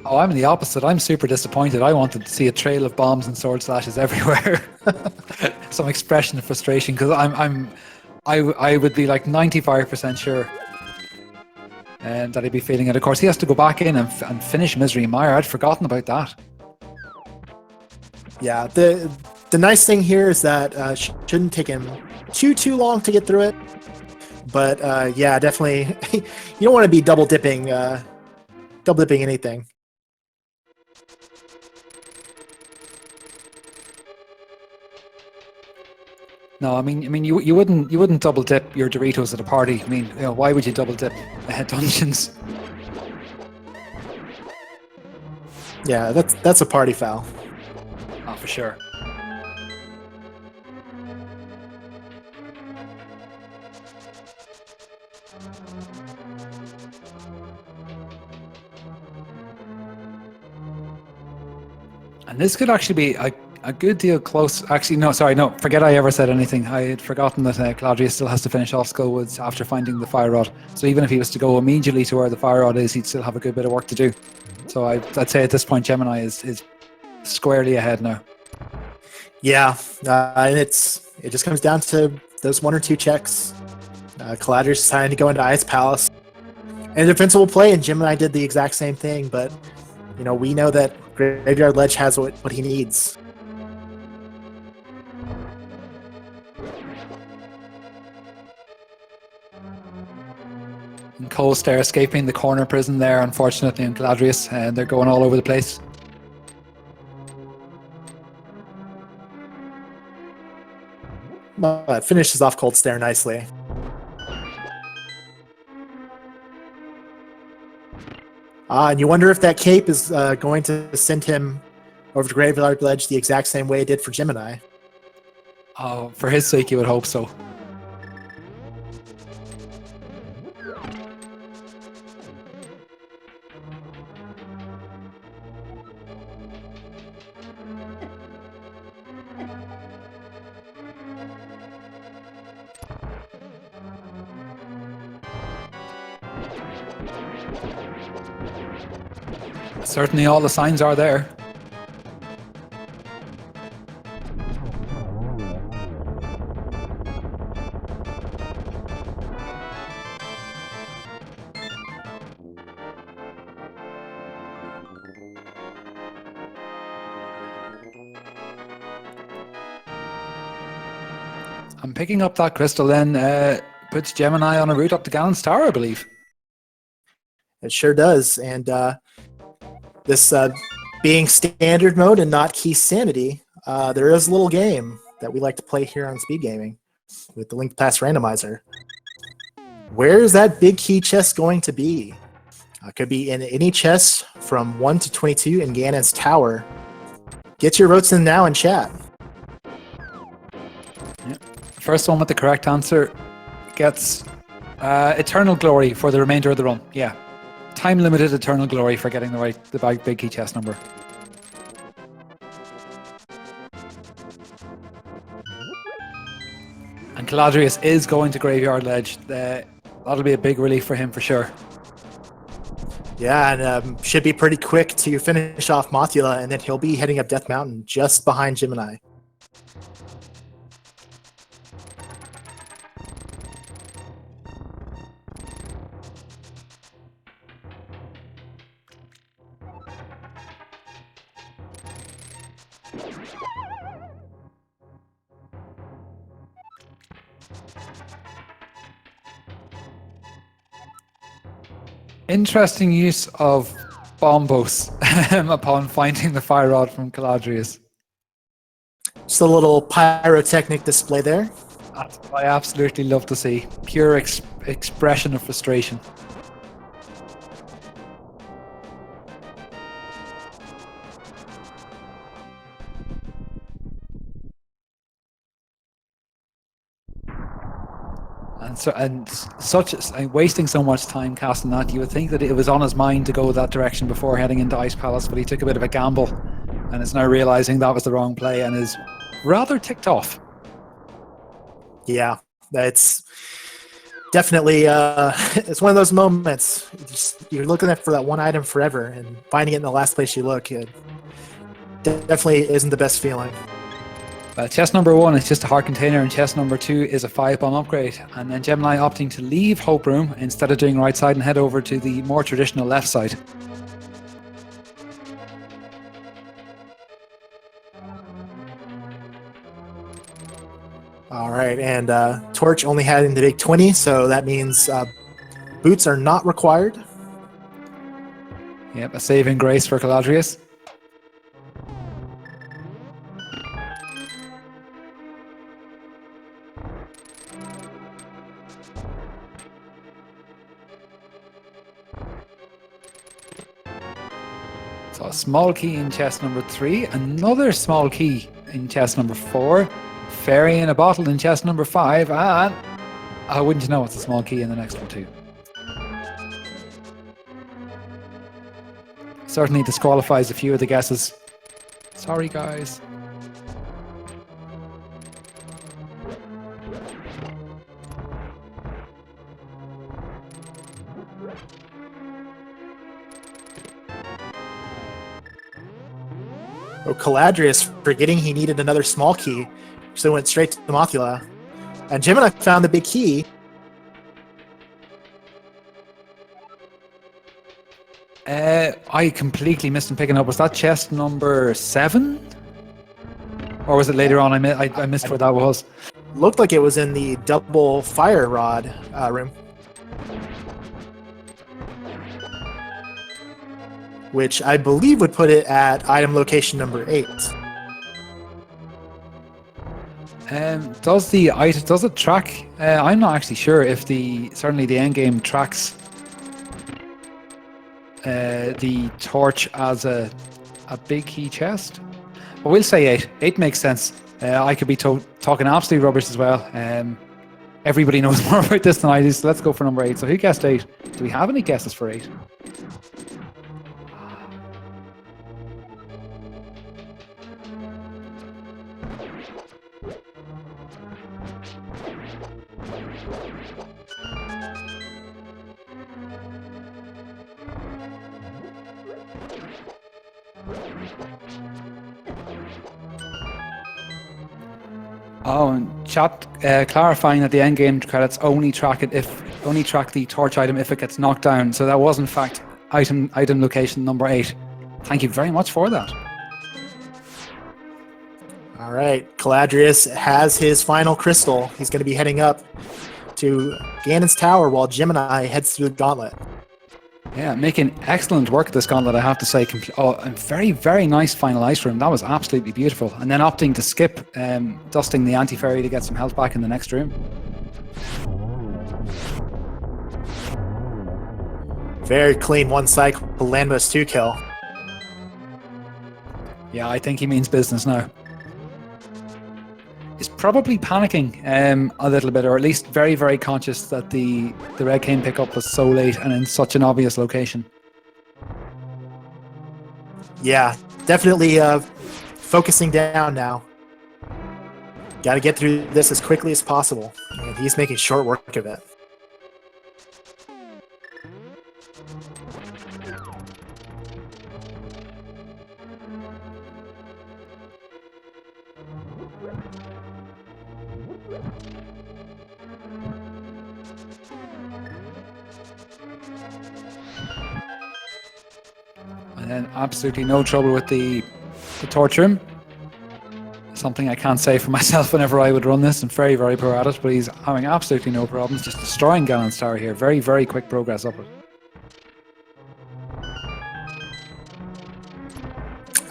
Oh, I'm the opposite. I'm super disappointed. I wanted to see a trail of bombs and sword slashes everywhere. Some expression of frustration, because I would be like 95% sure that he'd be feeling it. Of course, he has to go back in and finish Misery Mire. I'd forgotten about that. Yeah, the nice thing here is that shouldn't take him too long to get through it. But yeah, definitely, you don't want to be double dipping anything. No, I mean, you wouldn't double dip your Doritos at a party. I mean, why would you double dip dungeons? Yeah, that's a party foul. Oh, for sure. And this could actually be a good deal close. Actually, no, sorry, no, forget I ever said anything. I had forgotten that Caladrius still has to finish off Skullwoods after finding the fire rod. So even if he was to go immediately to where the fire rod is, he'd still have a good bit of work to do. So I'd say at this point, Gemini is squarely ahead now. Yeah, and it just comes down to those one or two checks. Caladrius is trying to go into Ice Palace, and a defensible play, and Gemini did the exact same thing. But we know that Graveyard Ledge has what he needs. And Coast, they're escaping the corner prison there, unfortunately, in Caladrius, and they're going all over the place. It finishes off Cold Stare nicely. And you wonder if that cape is going to send him over to Graveyard Ledge the exact same way it did for Gemini. Oh, for his sake, you would hope so. Certainly all the signs are there. I'm picking up that crystal then, puts Gemini on a route up to Gallant's Tower, I believe. It sure does. And this being standard mode and not key sanity, there is a little game that we like to play here on Speed Gaming with the Link Pass Randomizer. Where is that big key chest going to be? Could be in any chest from 1 to 22 in Ganon's Tower. Get your votes in now in chat. First one with the correct answer gets eternal glory for the remainder of the run. Yeah. Time limited eternal glory for getting the big key chest number. And Caladrius is going to Graveyard Ledge. That'll be a big relief for him for sure. Yeah, and should be pretty quick to finish off Mothula, and then he'll be heading up Death Mountain just behind Gemini. Interesting use of bombos upon finding the fire rod from Caladrius. Just a little pyrotechnic display there. That's what I absolutely love to see. Pure expression of frustration. Wasting so much time casting that, you would think that it was on his mind to go that direction before heading into Ice Palace, but he took a bit of a gamble and is now realizing that was the wrong play and is rather ticked off. Yeah, it's definitely it's one of those moments. You're looking for that one item forever, and finding it in the last place you look, it definitely isn't the best feeling. Chest number 1 is just a heart container, and chest number 2 is a 5-bomb upgrade. And then Gemini opting to leave Hope Room instead of doing right side and head over to the more traditional left side. All right, and Torch only had the big 20, so that means boots are not required. Yep, a saving grace for Caladrius. So a small key in chest number 3, another small key in chest number 4, fairy in a bottle in chest number 5, and wouldn't you know it's a small key in the next one too. Certainly disqualifies a few of the guesses. Sorry guys. Caladrius, forgetting he needed another small key, so went straight to Mothula. And Gemini found the big key. I completely missed him picking up. Was that chest number 7? Or was it later on? I missed where that was. Looked like it was in the double fire rod room. which I believe would put it at item location number 8. Does it track? I'm not actually sure if certainly the end game tracks the torch as a big key chest. But we'll say 8. 8 makes sense. I could be talking absolute rubbish as well. Everybody knows more about this than I do, so let's go for number 8. So who guessed 8? Do we have any guesses for 8? Oh, and chat clarifying that the end game credits only track the torch item if it gets knocked down. So that was in fact item location number 8. Thank you very much for that. All right, Caladrius has his final crystal. He's going to be heading up to Ganon's tower while Gemini heads through the gauntlet. Yeah, making excellent work this gauntlet, I have to say. A very, very nice final ice room. That was absolutely beautiful. And then opting to skip dusting the anti-fairy to get some health back in the next room. Very clean one cycle Landmost 2 kill. Yeah, I think he means business now. Is probably panicking a little bit, or at least very, very conscious that the Red Cane pickup was so late and in such an obvious location. Yeah, definitely focusing down now. Got to get through this as quickly as possible. And he's making short work of it. And then absolutely no trouble with the torch room. Something I can't say for myself whenever I would run this. I'm very, very poor at it, but he's having absolutely no problems. Just destroying Ganon's tower here. Very, very quick progress up it.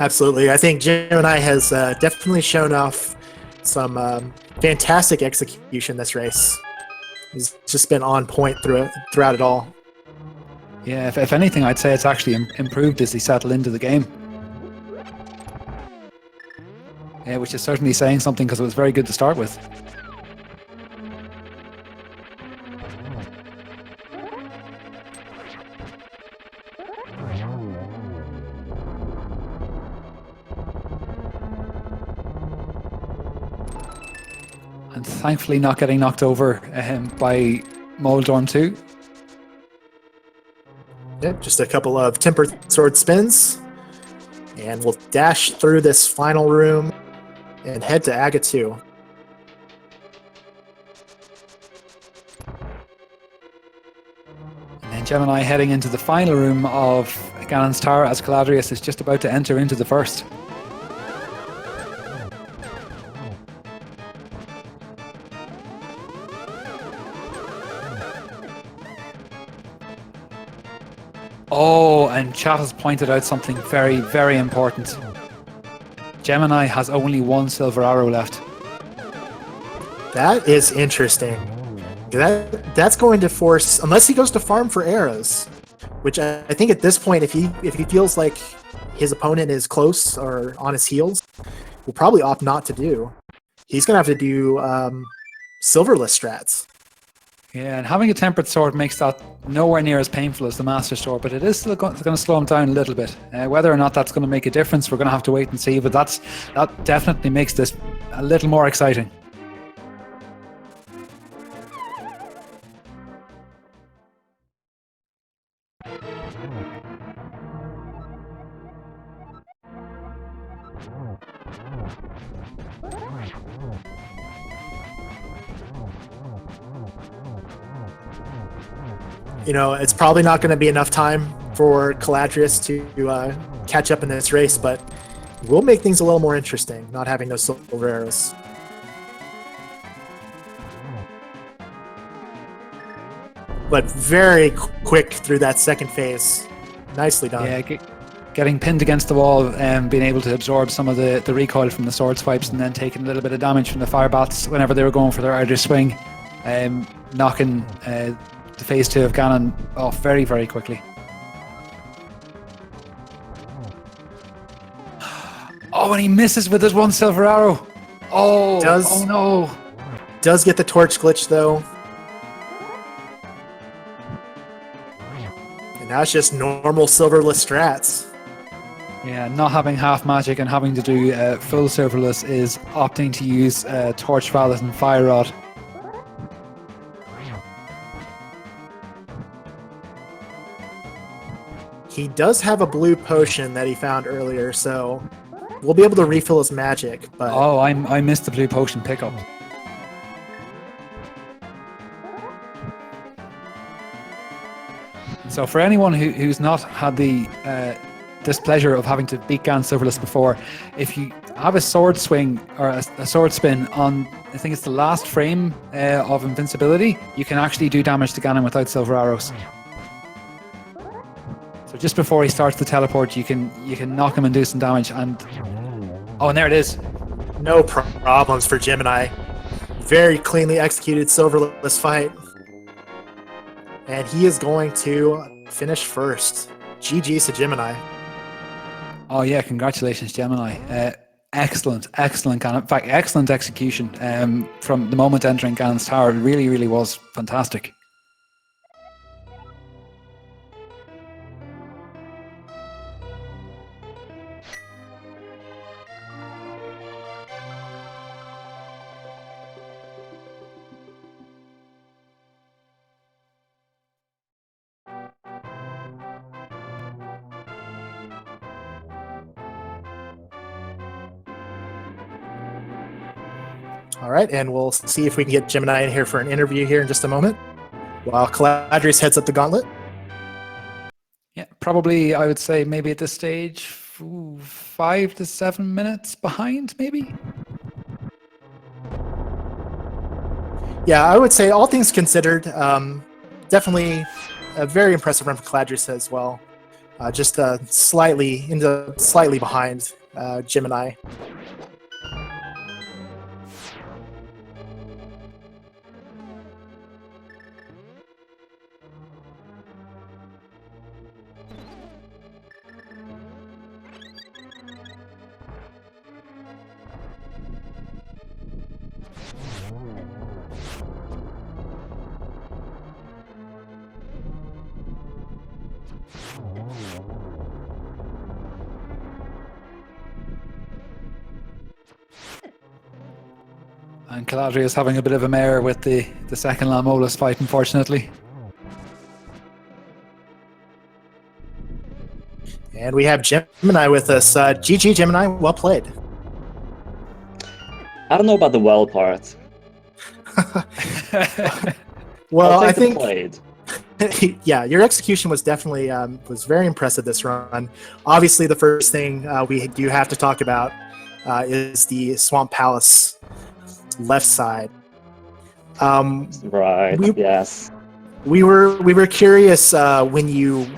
Absolutely. I think Gemini has definitely shown off some fantastic execution this race. He's just been on point throughout it all. Yeah, if anything, I'd say it's actually improved as he settled into the game. Yeah, which is certainly saying something because it was very good to start with. And thankfully not getting knocked over by Moldorm 2. Yep, just a couple of tempered sword spins. And we'll dash through this final room and head to Aga 2. And then Gemini heading into the final room of Ganon's tower as Caladrius is just about to enter into the first. Oh, and chat has pointed out something very, very important. Gemini has only 1 silver arrow left. That is interesting. That's going to force, unless he goes to farm for arrows, which I think at this point, if he feels like his opponent is close or on his heels, will probably opt not to do. He's going to have to do silverless strats. Yeah, and having a tempered sword makes that nowhere near as painful as the Master Sword, but it is still going to slow him down a little bit. Whether or not that's going to make a difference, we're going to have to wait and see, but that definitely makes this a little more exciting. You know, it's probably not going to be enough time for Caladrius to catch up in this race, but we'll make things a little more interesting, not having those silver arrows. But very quick through that second phase. Nicely done. Yeah, getting pinned against the wall and being able to absorb some of the recoil from the sword swipes, and then taking a little bit of damage from the fire bats whenever they were going for their outer swing, knocking the phase 2 of Ganon off very, very quickly. Oh, and he misses with his one silver arrow. Oh, oh no. Does get the torch glitch though. And now it's just normal silverless strats. Yeah, not having half magic and having to do full silverless is opting to use torch rather than fire rod. He does have a blue potion that he found earlier, so we'll be able to refill his magic. But oh, I missed the blue potion pickup. So for anyone who's not had the displeasure of having to beat Ganon silverless before, if you have a sword swing or a sword spin on, I think it's the last frame of invincibility, you can actually do damage to Ganon without silver arrows. So just before he starts the teleport, you can knock him and do some damage. And oh, and there it is. No problems for Gemini. Very cleanly executed silverless fight. And he is going to finish first. GG's to Gemini. Oh yeah, congratulations, Gemini. Excellent Ganon. In fact, excellent execution from the moment entering Ganon's tower. It really, really was fantastic. All right, and we'll see if we can get Gemini in here for an interview here in just a moment, while Caladrius heads up the gauntlet. Yeah, probably I would say maybe at this stage 5 to 7 minutes behind, maybe. Yeah, I would say all things considered, definitely a very impressive run for Caladrius as well. Just slightly behind Gemini. And Caladrius is having a bit of a mare with the second Lamolus fight, unfortunately. And we have Gemini with us. GG, Gemini. Well played. I don't know about the well part. Well, I think played. Yeah, your execution was definitely was very impressive this run. Obviously, the first thing we do have to talk about is the Swamp Palace left side. Right. Yes. We were curious when you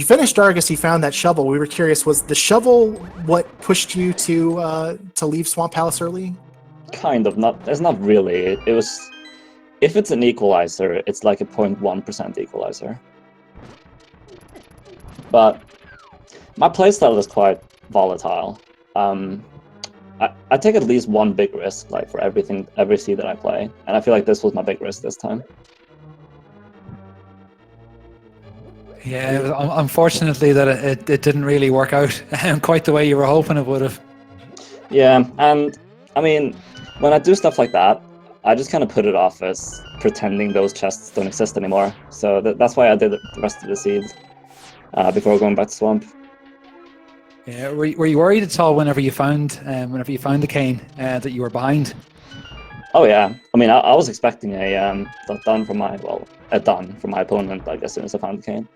finished Argus, you found that shovel. We were curious, was the shovel what pushed you to leave Swamp Palace early? Kind of. Not. It's not really. It was. If it's an equalizer, it's like a 0.1% equalizer. But my playstyle is quite volatile. I take at least one big risk, like for every seed that I play, and I feel like this was my big risk this time. Yeah, it was unfortunately that it didn't really work out quite the way you were hoping it would have. Yeah, and I mean, when I do stuff like that, I just kind of put it off as pretending those chests don't exist anymore. So that's why I did the rest of the seeds before going back to Swamp. Yeah, were you worried at all whenever you found the cane that you were behind? Oh yeah, I mean I was expecting a done from my opponent, like as soon as I found the cane.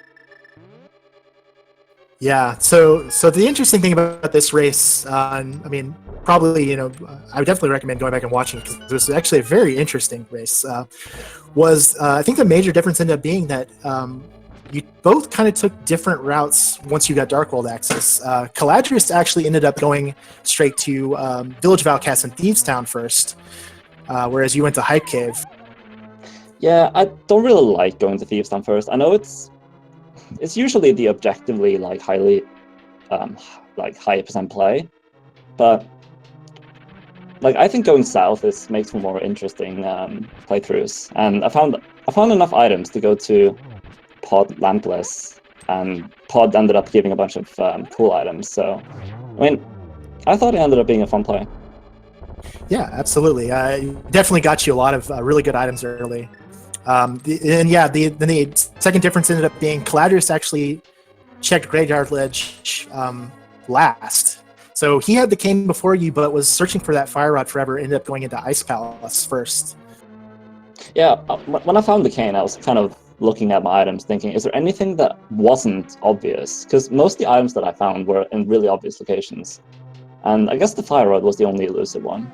Yeah, so the interesting thing about this race, I mean, probably, I would definitely recommend going back and watching it because it was actually a very interesting race. I think the major difference ended up being that you both kind of took different routes once you got Darkhold access. Caladrius actually ended up going straight to Village of Outcasts and Thievestown first, whereas you went to Hype Cave. Yeah, I don't really like going to Thievestown first. I know it's usually the objectively like highly high percent play, but like I think going south makes for more interesting playthroughs. And I found enough items to go to Pod Lampless, and Pod ended up giving a bunch of cool items. So, I mean, I thought it ended up being a fun play. Yeah, absolutely. Definitely got you a lot of really good items early. The second difference ended up being Caladrius actually checked Graveyard Ledge last. So he had the cane before you, but was searching for that Fire Rod forever, ended up going into Ice Palace first. Yeah, when I found the cane, I was kind of looking at my items thinking, is there anything that wasn't obvious? Because most of the items that I found were in really obvious locations. And I guess the Fire Rod was the only elusive one.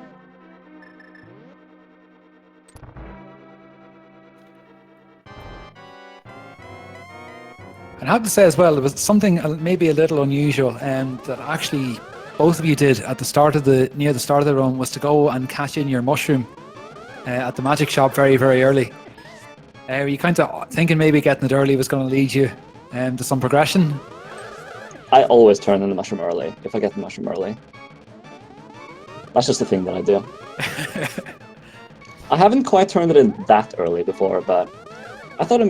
And I have to say as well, there was something maybe a little unusual that actually both of you did at the start of near the start of the run, was to go and catch in your mushroom at the magic shop very, very early. Were you kind of thinking maybe getting it early was going to lead you to some progression? I always turn in the mushroom early, if I get the mushroom early. That's just a thing that I do. I haven't quite turned it in that early before, but I thought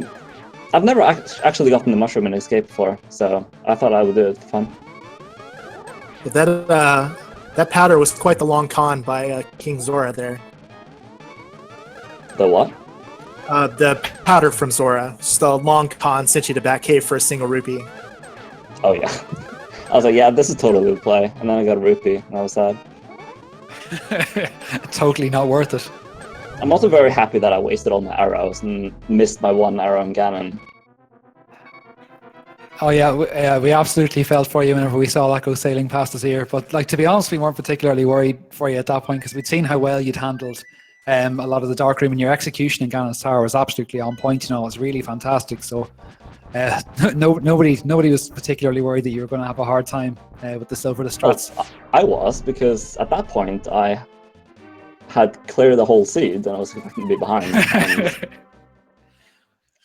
I've never actually gotten the mushroom in Escape before, so I thought I would do it for fun. That powder was quite the long con by King Zora there. The what? The powder from Zora. Just a long con sent you to Batcave for a single rupee. Oh yeah. I was like, yeah, this is totally the play. And then I got a rupee, and I was sad. Totally not worth it. I'm also very happy that I wasted all my arrows and missed my one arrow in Ganon. Oh yeah, we absolutely felt for you whenever we saw that go sailing past us here. But like, to be honest, we weren't particularly worried for you at that point because we'd seen how well you'd handled a lot of the Dark Room, and your execution in Ganon's Tower was absolutely on point. You know, it was really fantastic. So nobody was particularly worried that you were going to have a hard time with the Silver Strats. Well, I was, because at that point I had cleared the whole seed and I was going to be behind. And,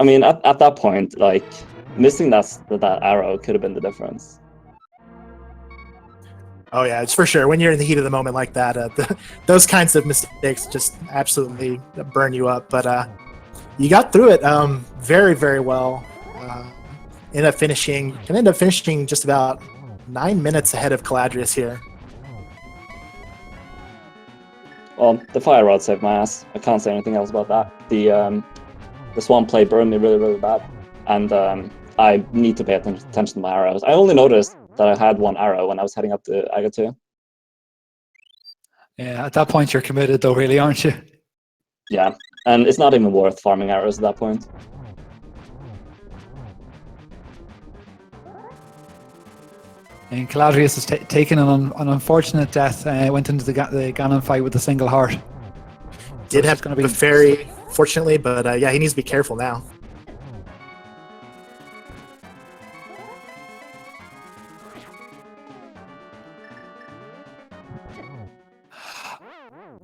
I mean, at that point, like, missing that arrow could have been the difference. Oh yeah, it's for sure. When you're in the heat of the moment like that, those kinds of mistakes just absolutely burn you up. But you got through it very, very well. End up finishing just about 9 minutes ahead of Caladrius here. Well, the Fire Rod saved my ass. I can't say anything else about that. The Swan play burned me really, really bad, and I need to pay attention to my arrows. I only noticed that I had one arrow when I was heading up to Agatu. Yeah, at that point you're committed though, really, aren't you? Yeah, and it's not even worth farming arrows at that point. And Caladrius has taken an unfortunate death. Went into the Ganon fight with a single heart. Did have a fairy, fortunately, but yeah, he needs to be careful now.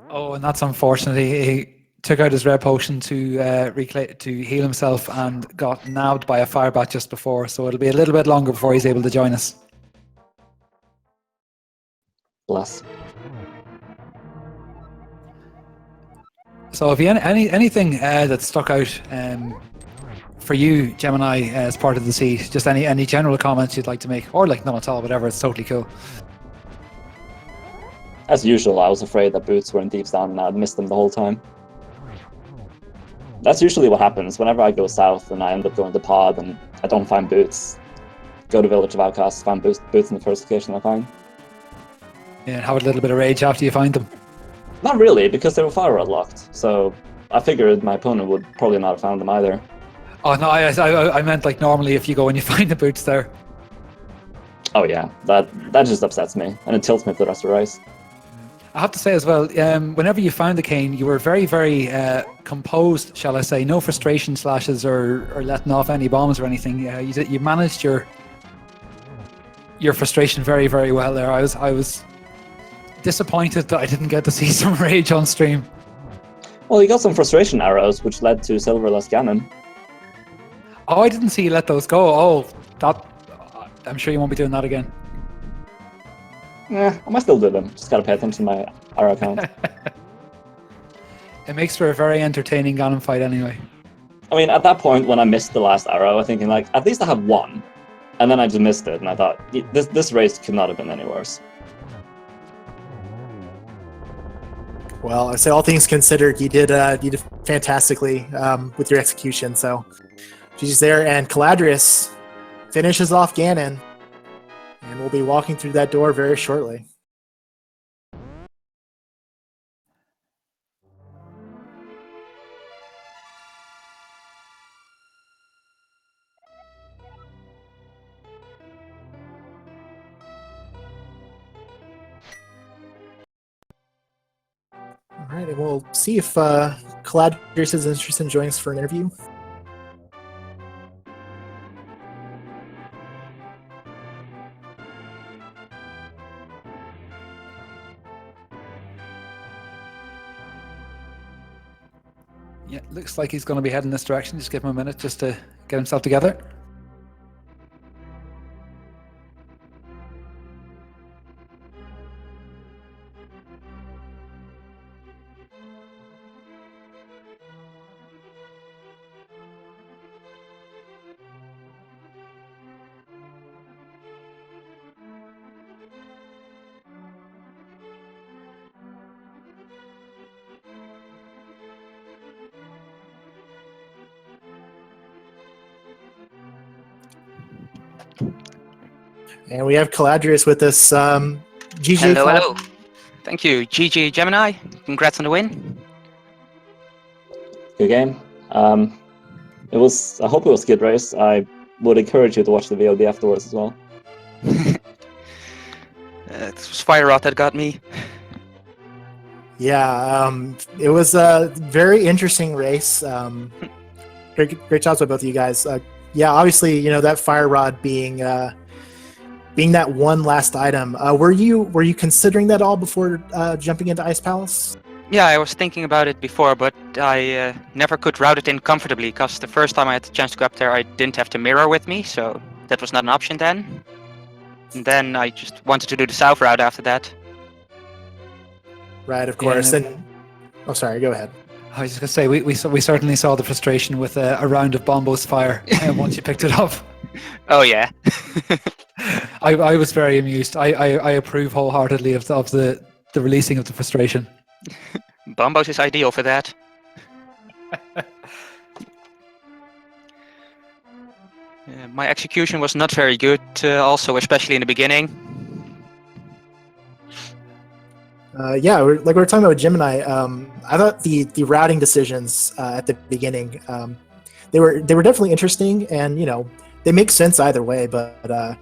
Oh, and that's unfortunate. He took out his red potion to heal himself and got nabbed by a fire bat just before. So it'll be a little bit longer before he's able to join us. Bless. So, have you anything that stuck out for you, Gemini, as part of the seed? Just any general comments you'd like to make, or like none at all, whatever. It's totally cool. As usual, I was afraid that boots were in Thievestown and I'd missed them the whole time. That's usually what happens whenever I go south and I end up going to Pod and I don't find boots. Go to Village of Outcasts, find boots in the first location I find. Yeah, have a little bit of rage after you find them. Not really, because they were Fire Rod locked, so I figured my opponent would probably not have found them either. Oh no, I meant like normally if you go and you find the boots there. Oh yeah, that just upsets me, and it tilts me for the rest of the race. I have to say as well, whenever you found the cane, you were very, very composed, shall I say. No frustration slashes or letting off any bombs or anything. You managed your frustration very, very well there. I was disappointed that I didn't get to see some rage on stream. Well, you got some frustration arrows, which led to silverless Ganon. Oh, I didn't see you let those go. Oh, I'm sure you won't be doing that again. I might still do them. Just gotta pay attention to my arrow count. It makes for a very entertaining Ganon fight anyway. I mean, at that point, when I missed the last arrow, I was thinking, like, at least I have one. And then I just missed it, and I thought, this race could not have been any worse. Well, I say all things considered, you did fantastically with your execution. So GG's there, and Caladrius finishes off Ganon, and we'll be walking through that door very shortly. All right, and we'll see if Caladrius is interested in joining us for an interview. Yeah, looks like he's going to be heading this direction. Just give him a minute just to get himself together. And we have Caladrius with us. GG. Hello. Thank you. GG Gemini. Congrats on the win. Good game. It was. I hope it was a good race. I would encourage you to watch the VOD afterwards as well. It was Fire Rot that got me. Yeah, it was a very interesting race. Great jobs by both of you guys. Yeah, obviously, that fire rod being that one last item. Were you considering that all before jumping into Ice Palace? Yeah, I was thinking about it before, but I never could route it in comfortably, because the first time I had the chance to go up there, I didn't have the mirror with me, so that was not an option then. And then I just wanted to do the south route after that. Right, of course. Yeah, And oh, sorry, go ahead. I was just going to say, we certainly saw the frustration with a round of Bombo's fire once you picked it up. Oh yeah. I was very amused. I approve wholeheartedly of the releasing of the frustration. Bombos is ideal for that. My execution was not very good, also, especially in the beginning. Yeah, we were talking about Gemini. I thought the routing decisions at the beginning, they were definitely interesting, and they make sense either way. But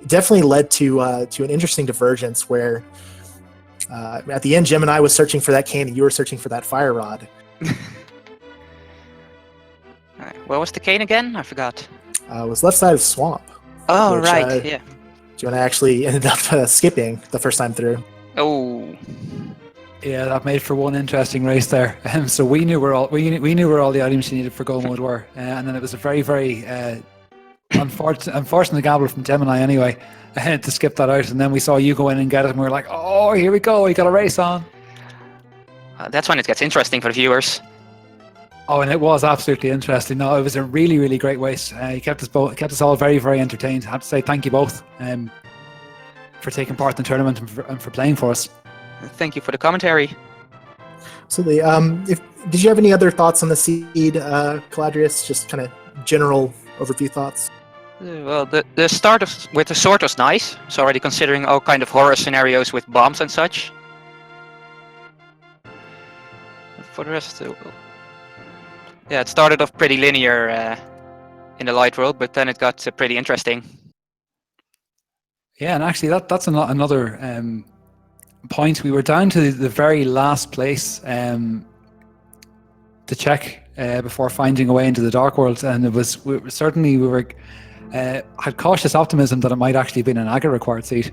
definitely led to an interesting divergence where at the end, Gemini was searching for that cane, and you were searching for that fire rod. What was the cane again? I forgot. It was left side of swamp. Oh, which, right. Yeah. Gemini actually ended up skipping the first time through. Oh. Yeah, that made for one interesting race there. So we knew where all the items you needed for Go Mode were, and then it was a very, very unfortunate gamble from Gemini anyway to skip that out. And then we saw you go in and get it, and we were like, "Oh, here we go! We got a race on." That's when it gets interesting for the viewers. Oh, and it was absolutely interesting. No, it was a really, really great race. He kept us all very, very entertained. I have to say thank you both for taking part in the tournament and for playing for us. Thank you for the commentary. Absolutely. Did you have any other thoughts on the seed, Caladrius? Just kind of general overview thoughts. Well, the start with the sword was nice. So already considering all kind of horror scenarios with bombs and such. For the rest, yeah, it started off pretty linear in the light world, but then it got pretty interesting. Yeah, and actually, that's another point, we were down to the very last place to check before finding a way into the Dark World, and it was we had cautious optimism that it might actually have been an Aga required seat.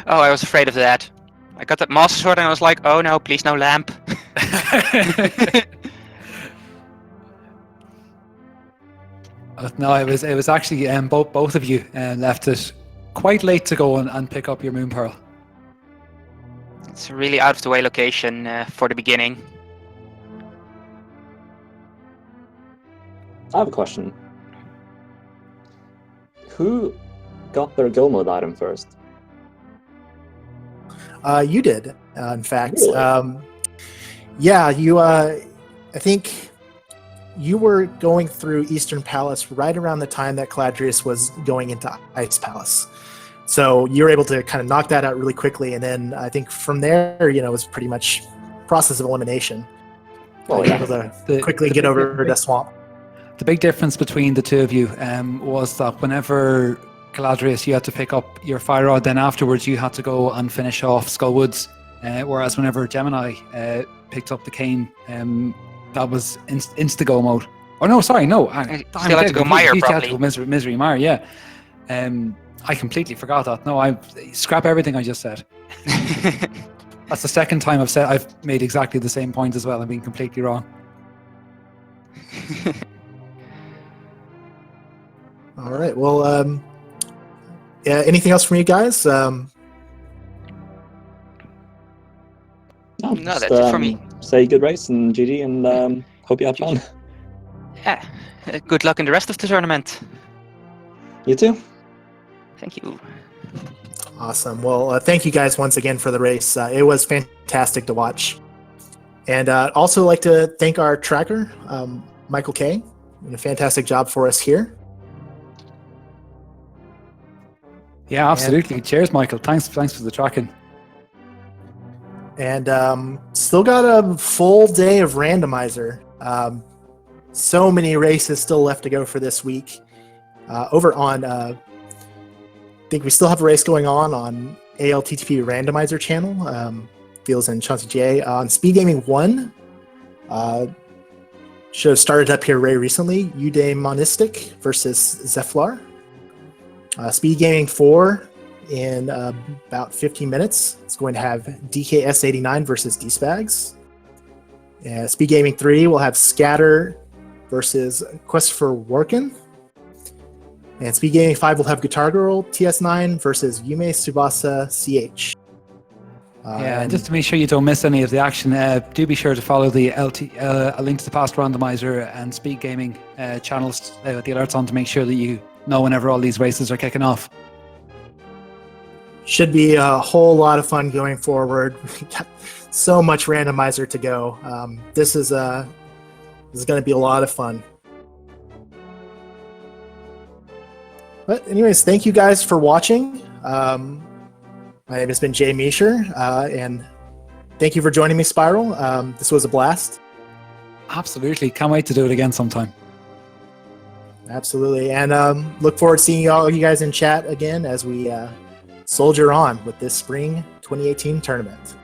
Oh, I was afraid of that. I got that Master Sword and I was like, oh no, please no lamp. No, it was actually both of you left it quite late to go and pick up your Moon Pearl. It's a really out of the way location for the beginning. I have a question. Who got their Guild Mode item first? You did, in fact. Really? Yeah, you. I think you were going through Eastern Palace right around the time that Caladrius was going into Ice Palace. So you were able to kind of knock that out really quickly, and then I think from there, it was pretty much process of elimination. Well, You yeah. were able to quickly get over the swamp. The big difference between the two of you was that whenever Caladrius, you had to pick up your Fire Rod, then afterwards you had to go and finish off Skullwoods, whereas whenever Gemini picked up the cane, that was insta-go mode. Or no, sorry, no. Still had to go Mire, you had probably. to go Misery Mire, yeah. I completely forgot that. No, I scrap everything I just said. That's the second time I've made exactly the same point as well. I've been completely wrong. All right. Well, yeah. Anything else from you guys? No, that's it for me. Say good race and GG, and hope you have fun. Yeah. Good luck in the rest of the tournament. You too. Thank you. Awesome. Well, thank you guys once again for the race. It was fantastic to watch. And also like to thank our tracker, Michael K. Did a fantastic job for us here. Yeah, absolutely. Cheers, Michael. Thanks for the tracking. And still got a full day of Randomizer. So many races still left to go for this week. Over on, I think we still have a race going on ALTTP Randomizer channel. Fields and Chauncey J. On Speed Gaming 1. Show started up here very recently. Eudaimonistic versus Zeflar. Speed Gaming 4 in about 15 minutes. It's going to have DKS89 versus D-Spags. Speed Gaming 3 will have Scatter versus Quest for Workin. And Speed Gaming 5 will have Guitar Girl TS9 versus Yume Tsubasa CH. Yeah, and just to make sure you don't miss any of the action, do be sure to follow the A Link to the Past Randomizer and Speed Gaming channels with the alerts on to make sure that you know whenever all these races are kicking off. Should be a whole lot of fun going forward. We got so much Randomizer to go. This is going to be a lot of fun. But anyways, thank you guys for watching. My name has been Jay Meisher, and thank you for joining me, Spiral. This was a blast. Absolutely. Can't wait to do it again sometime. Absolutely. And look forward to seeing all you guys in chat again as we soldier on with this spring 2018 tournament.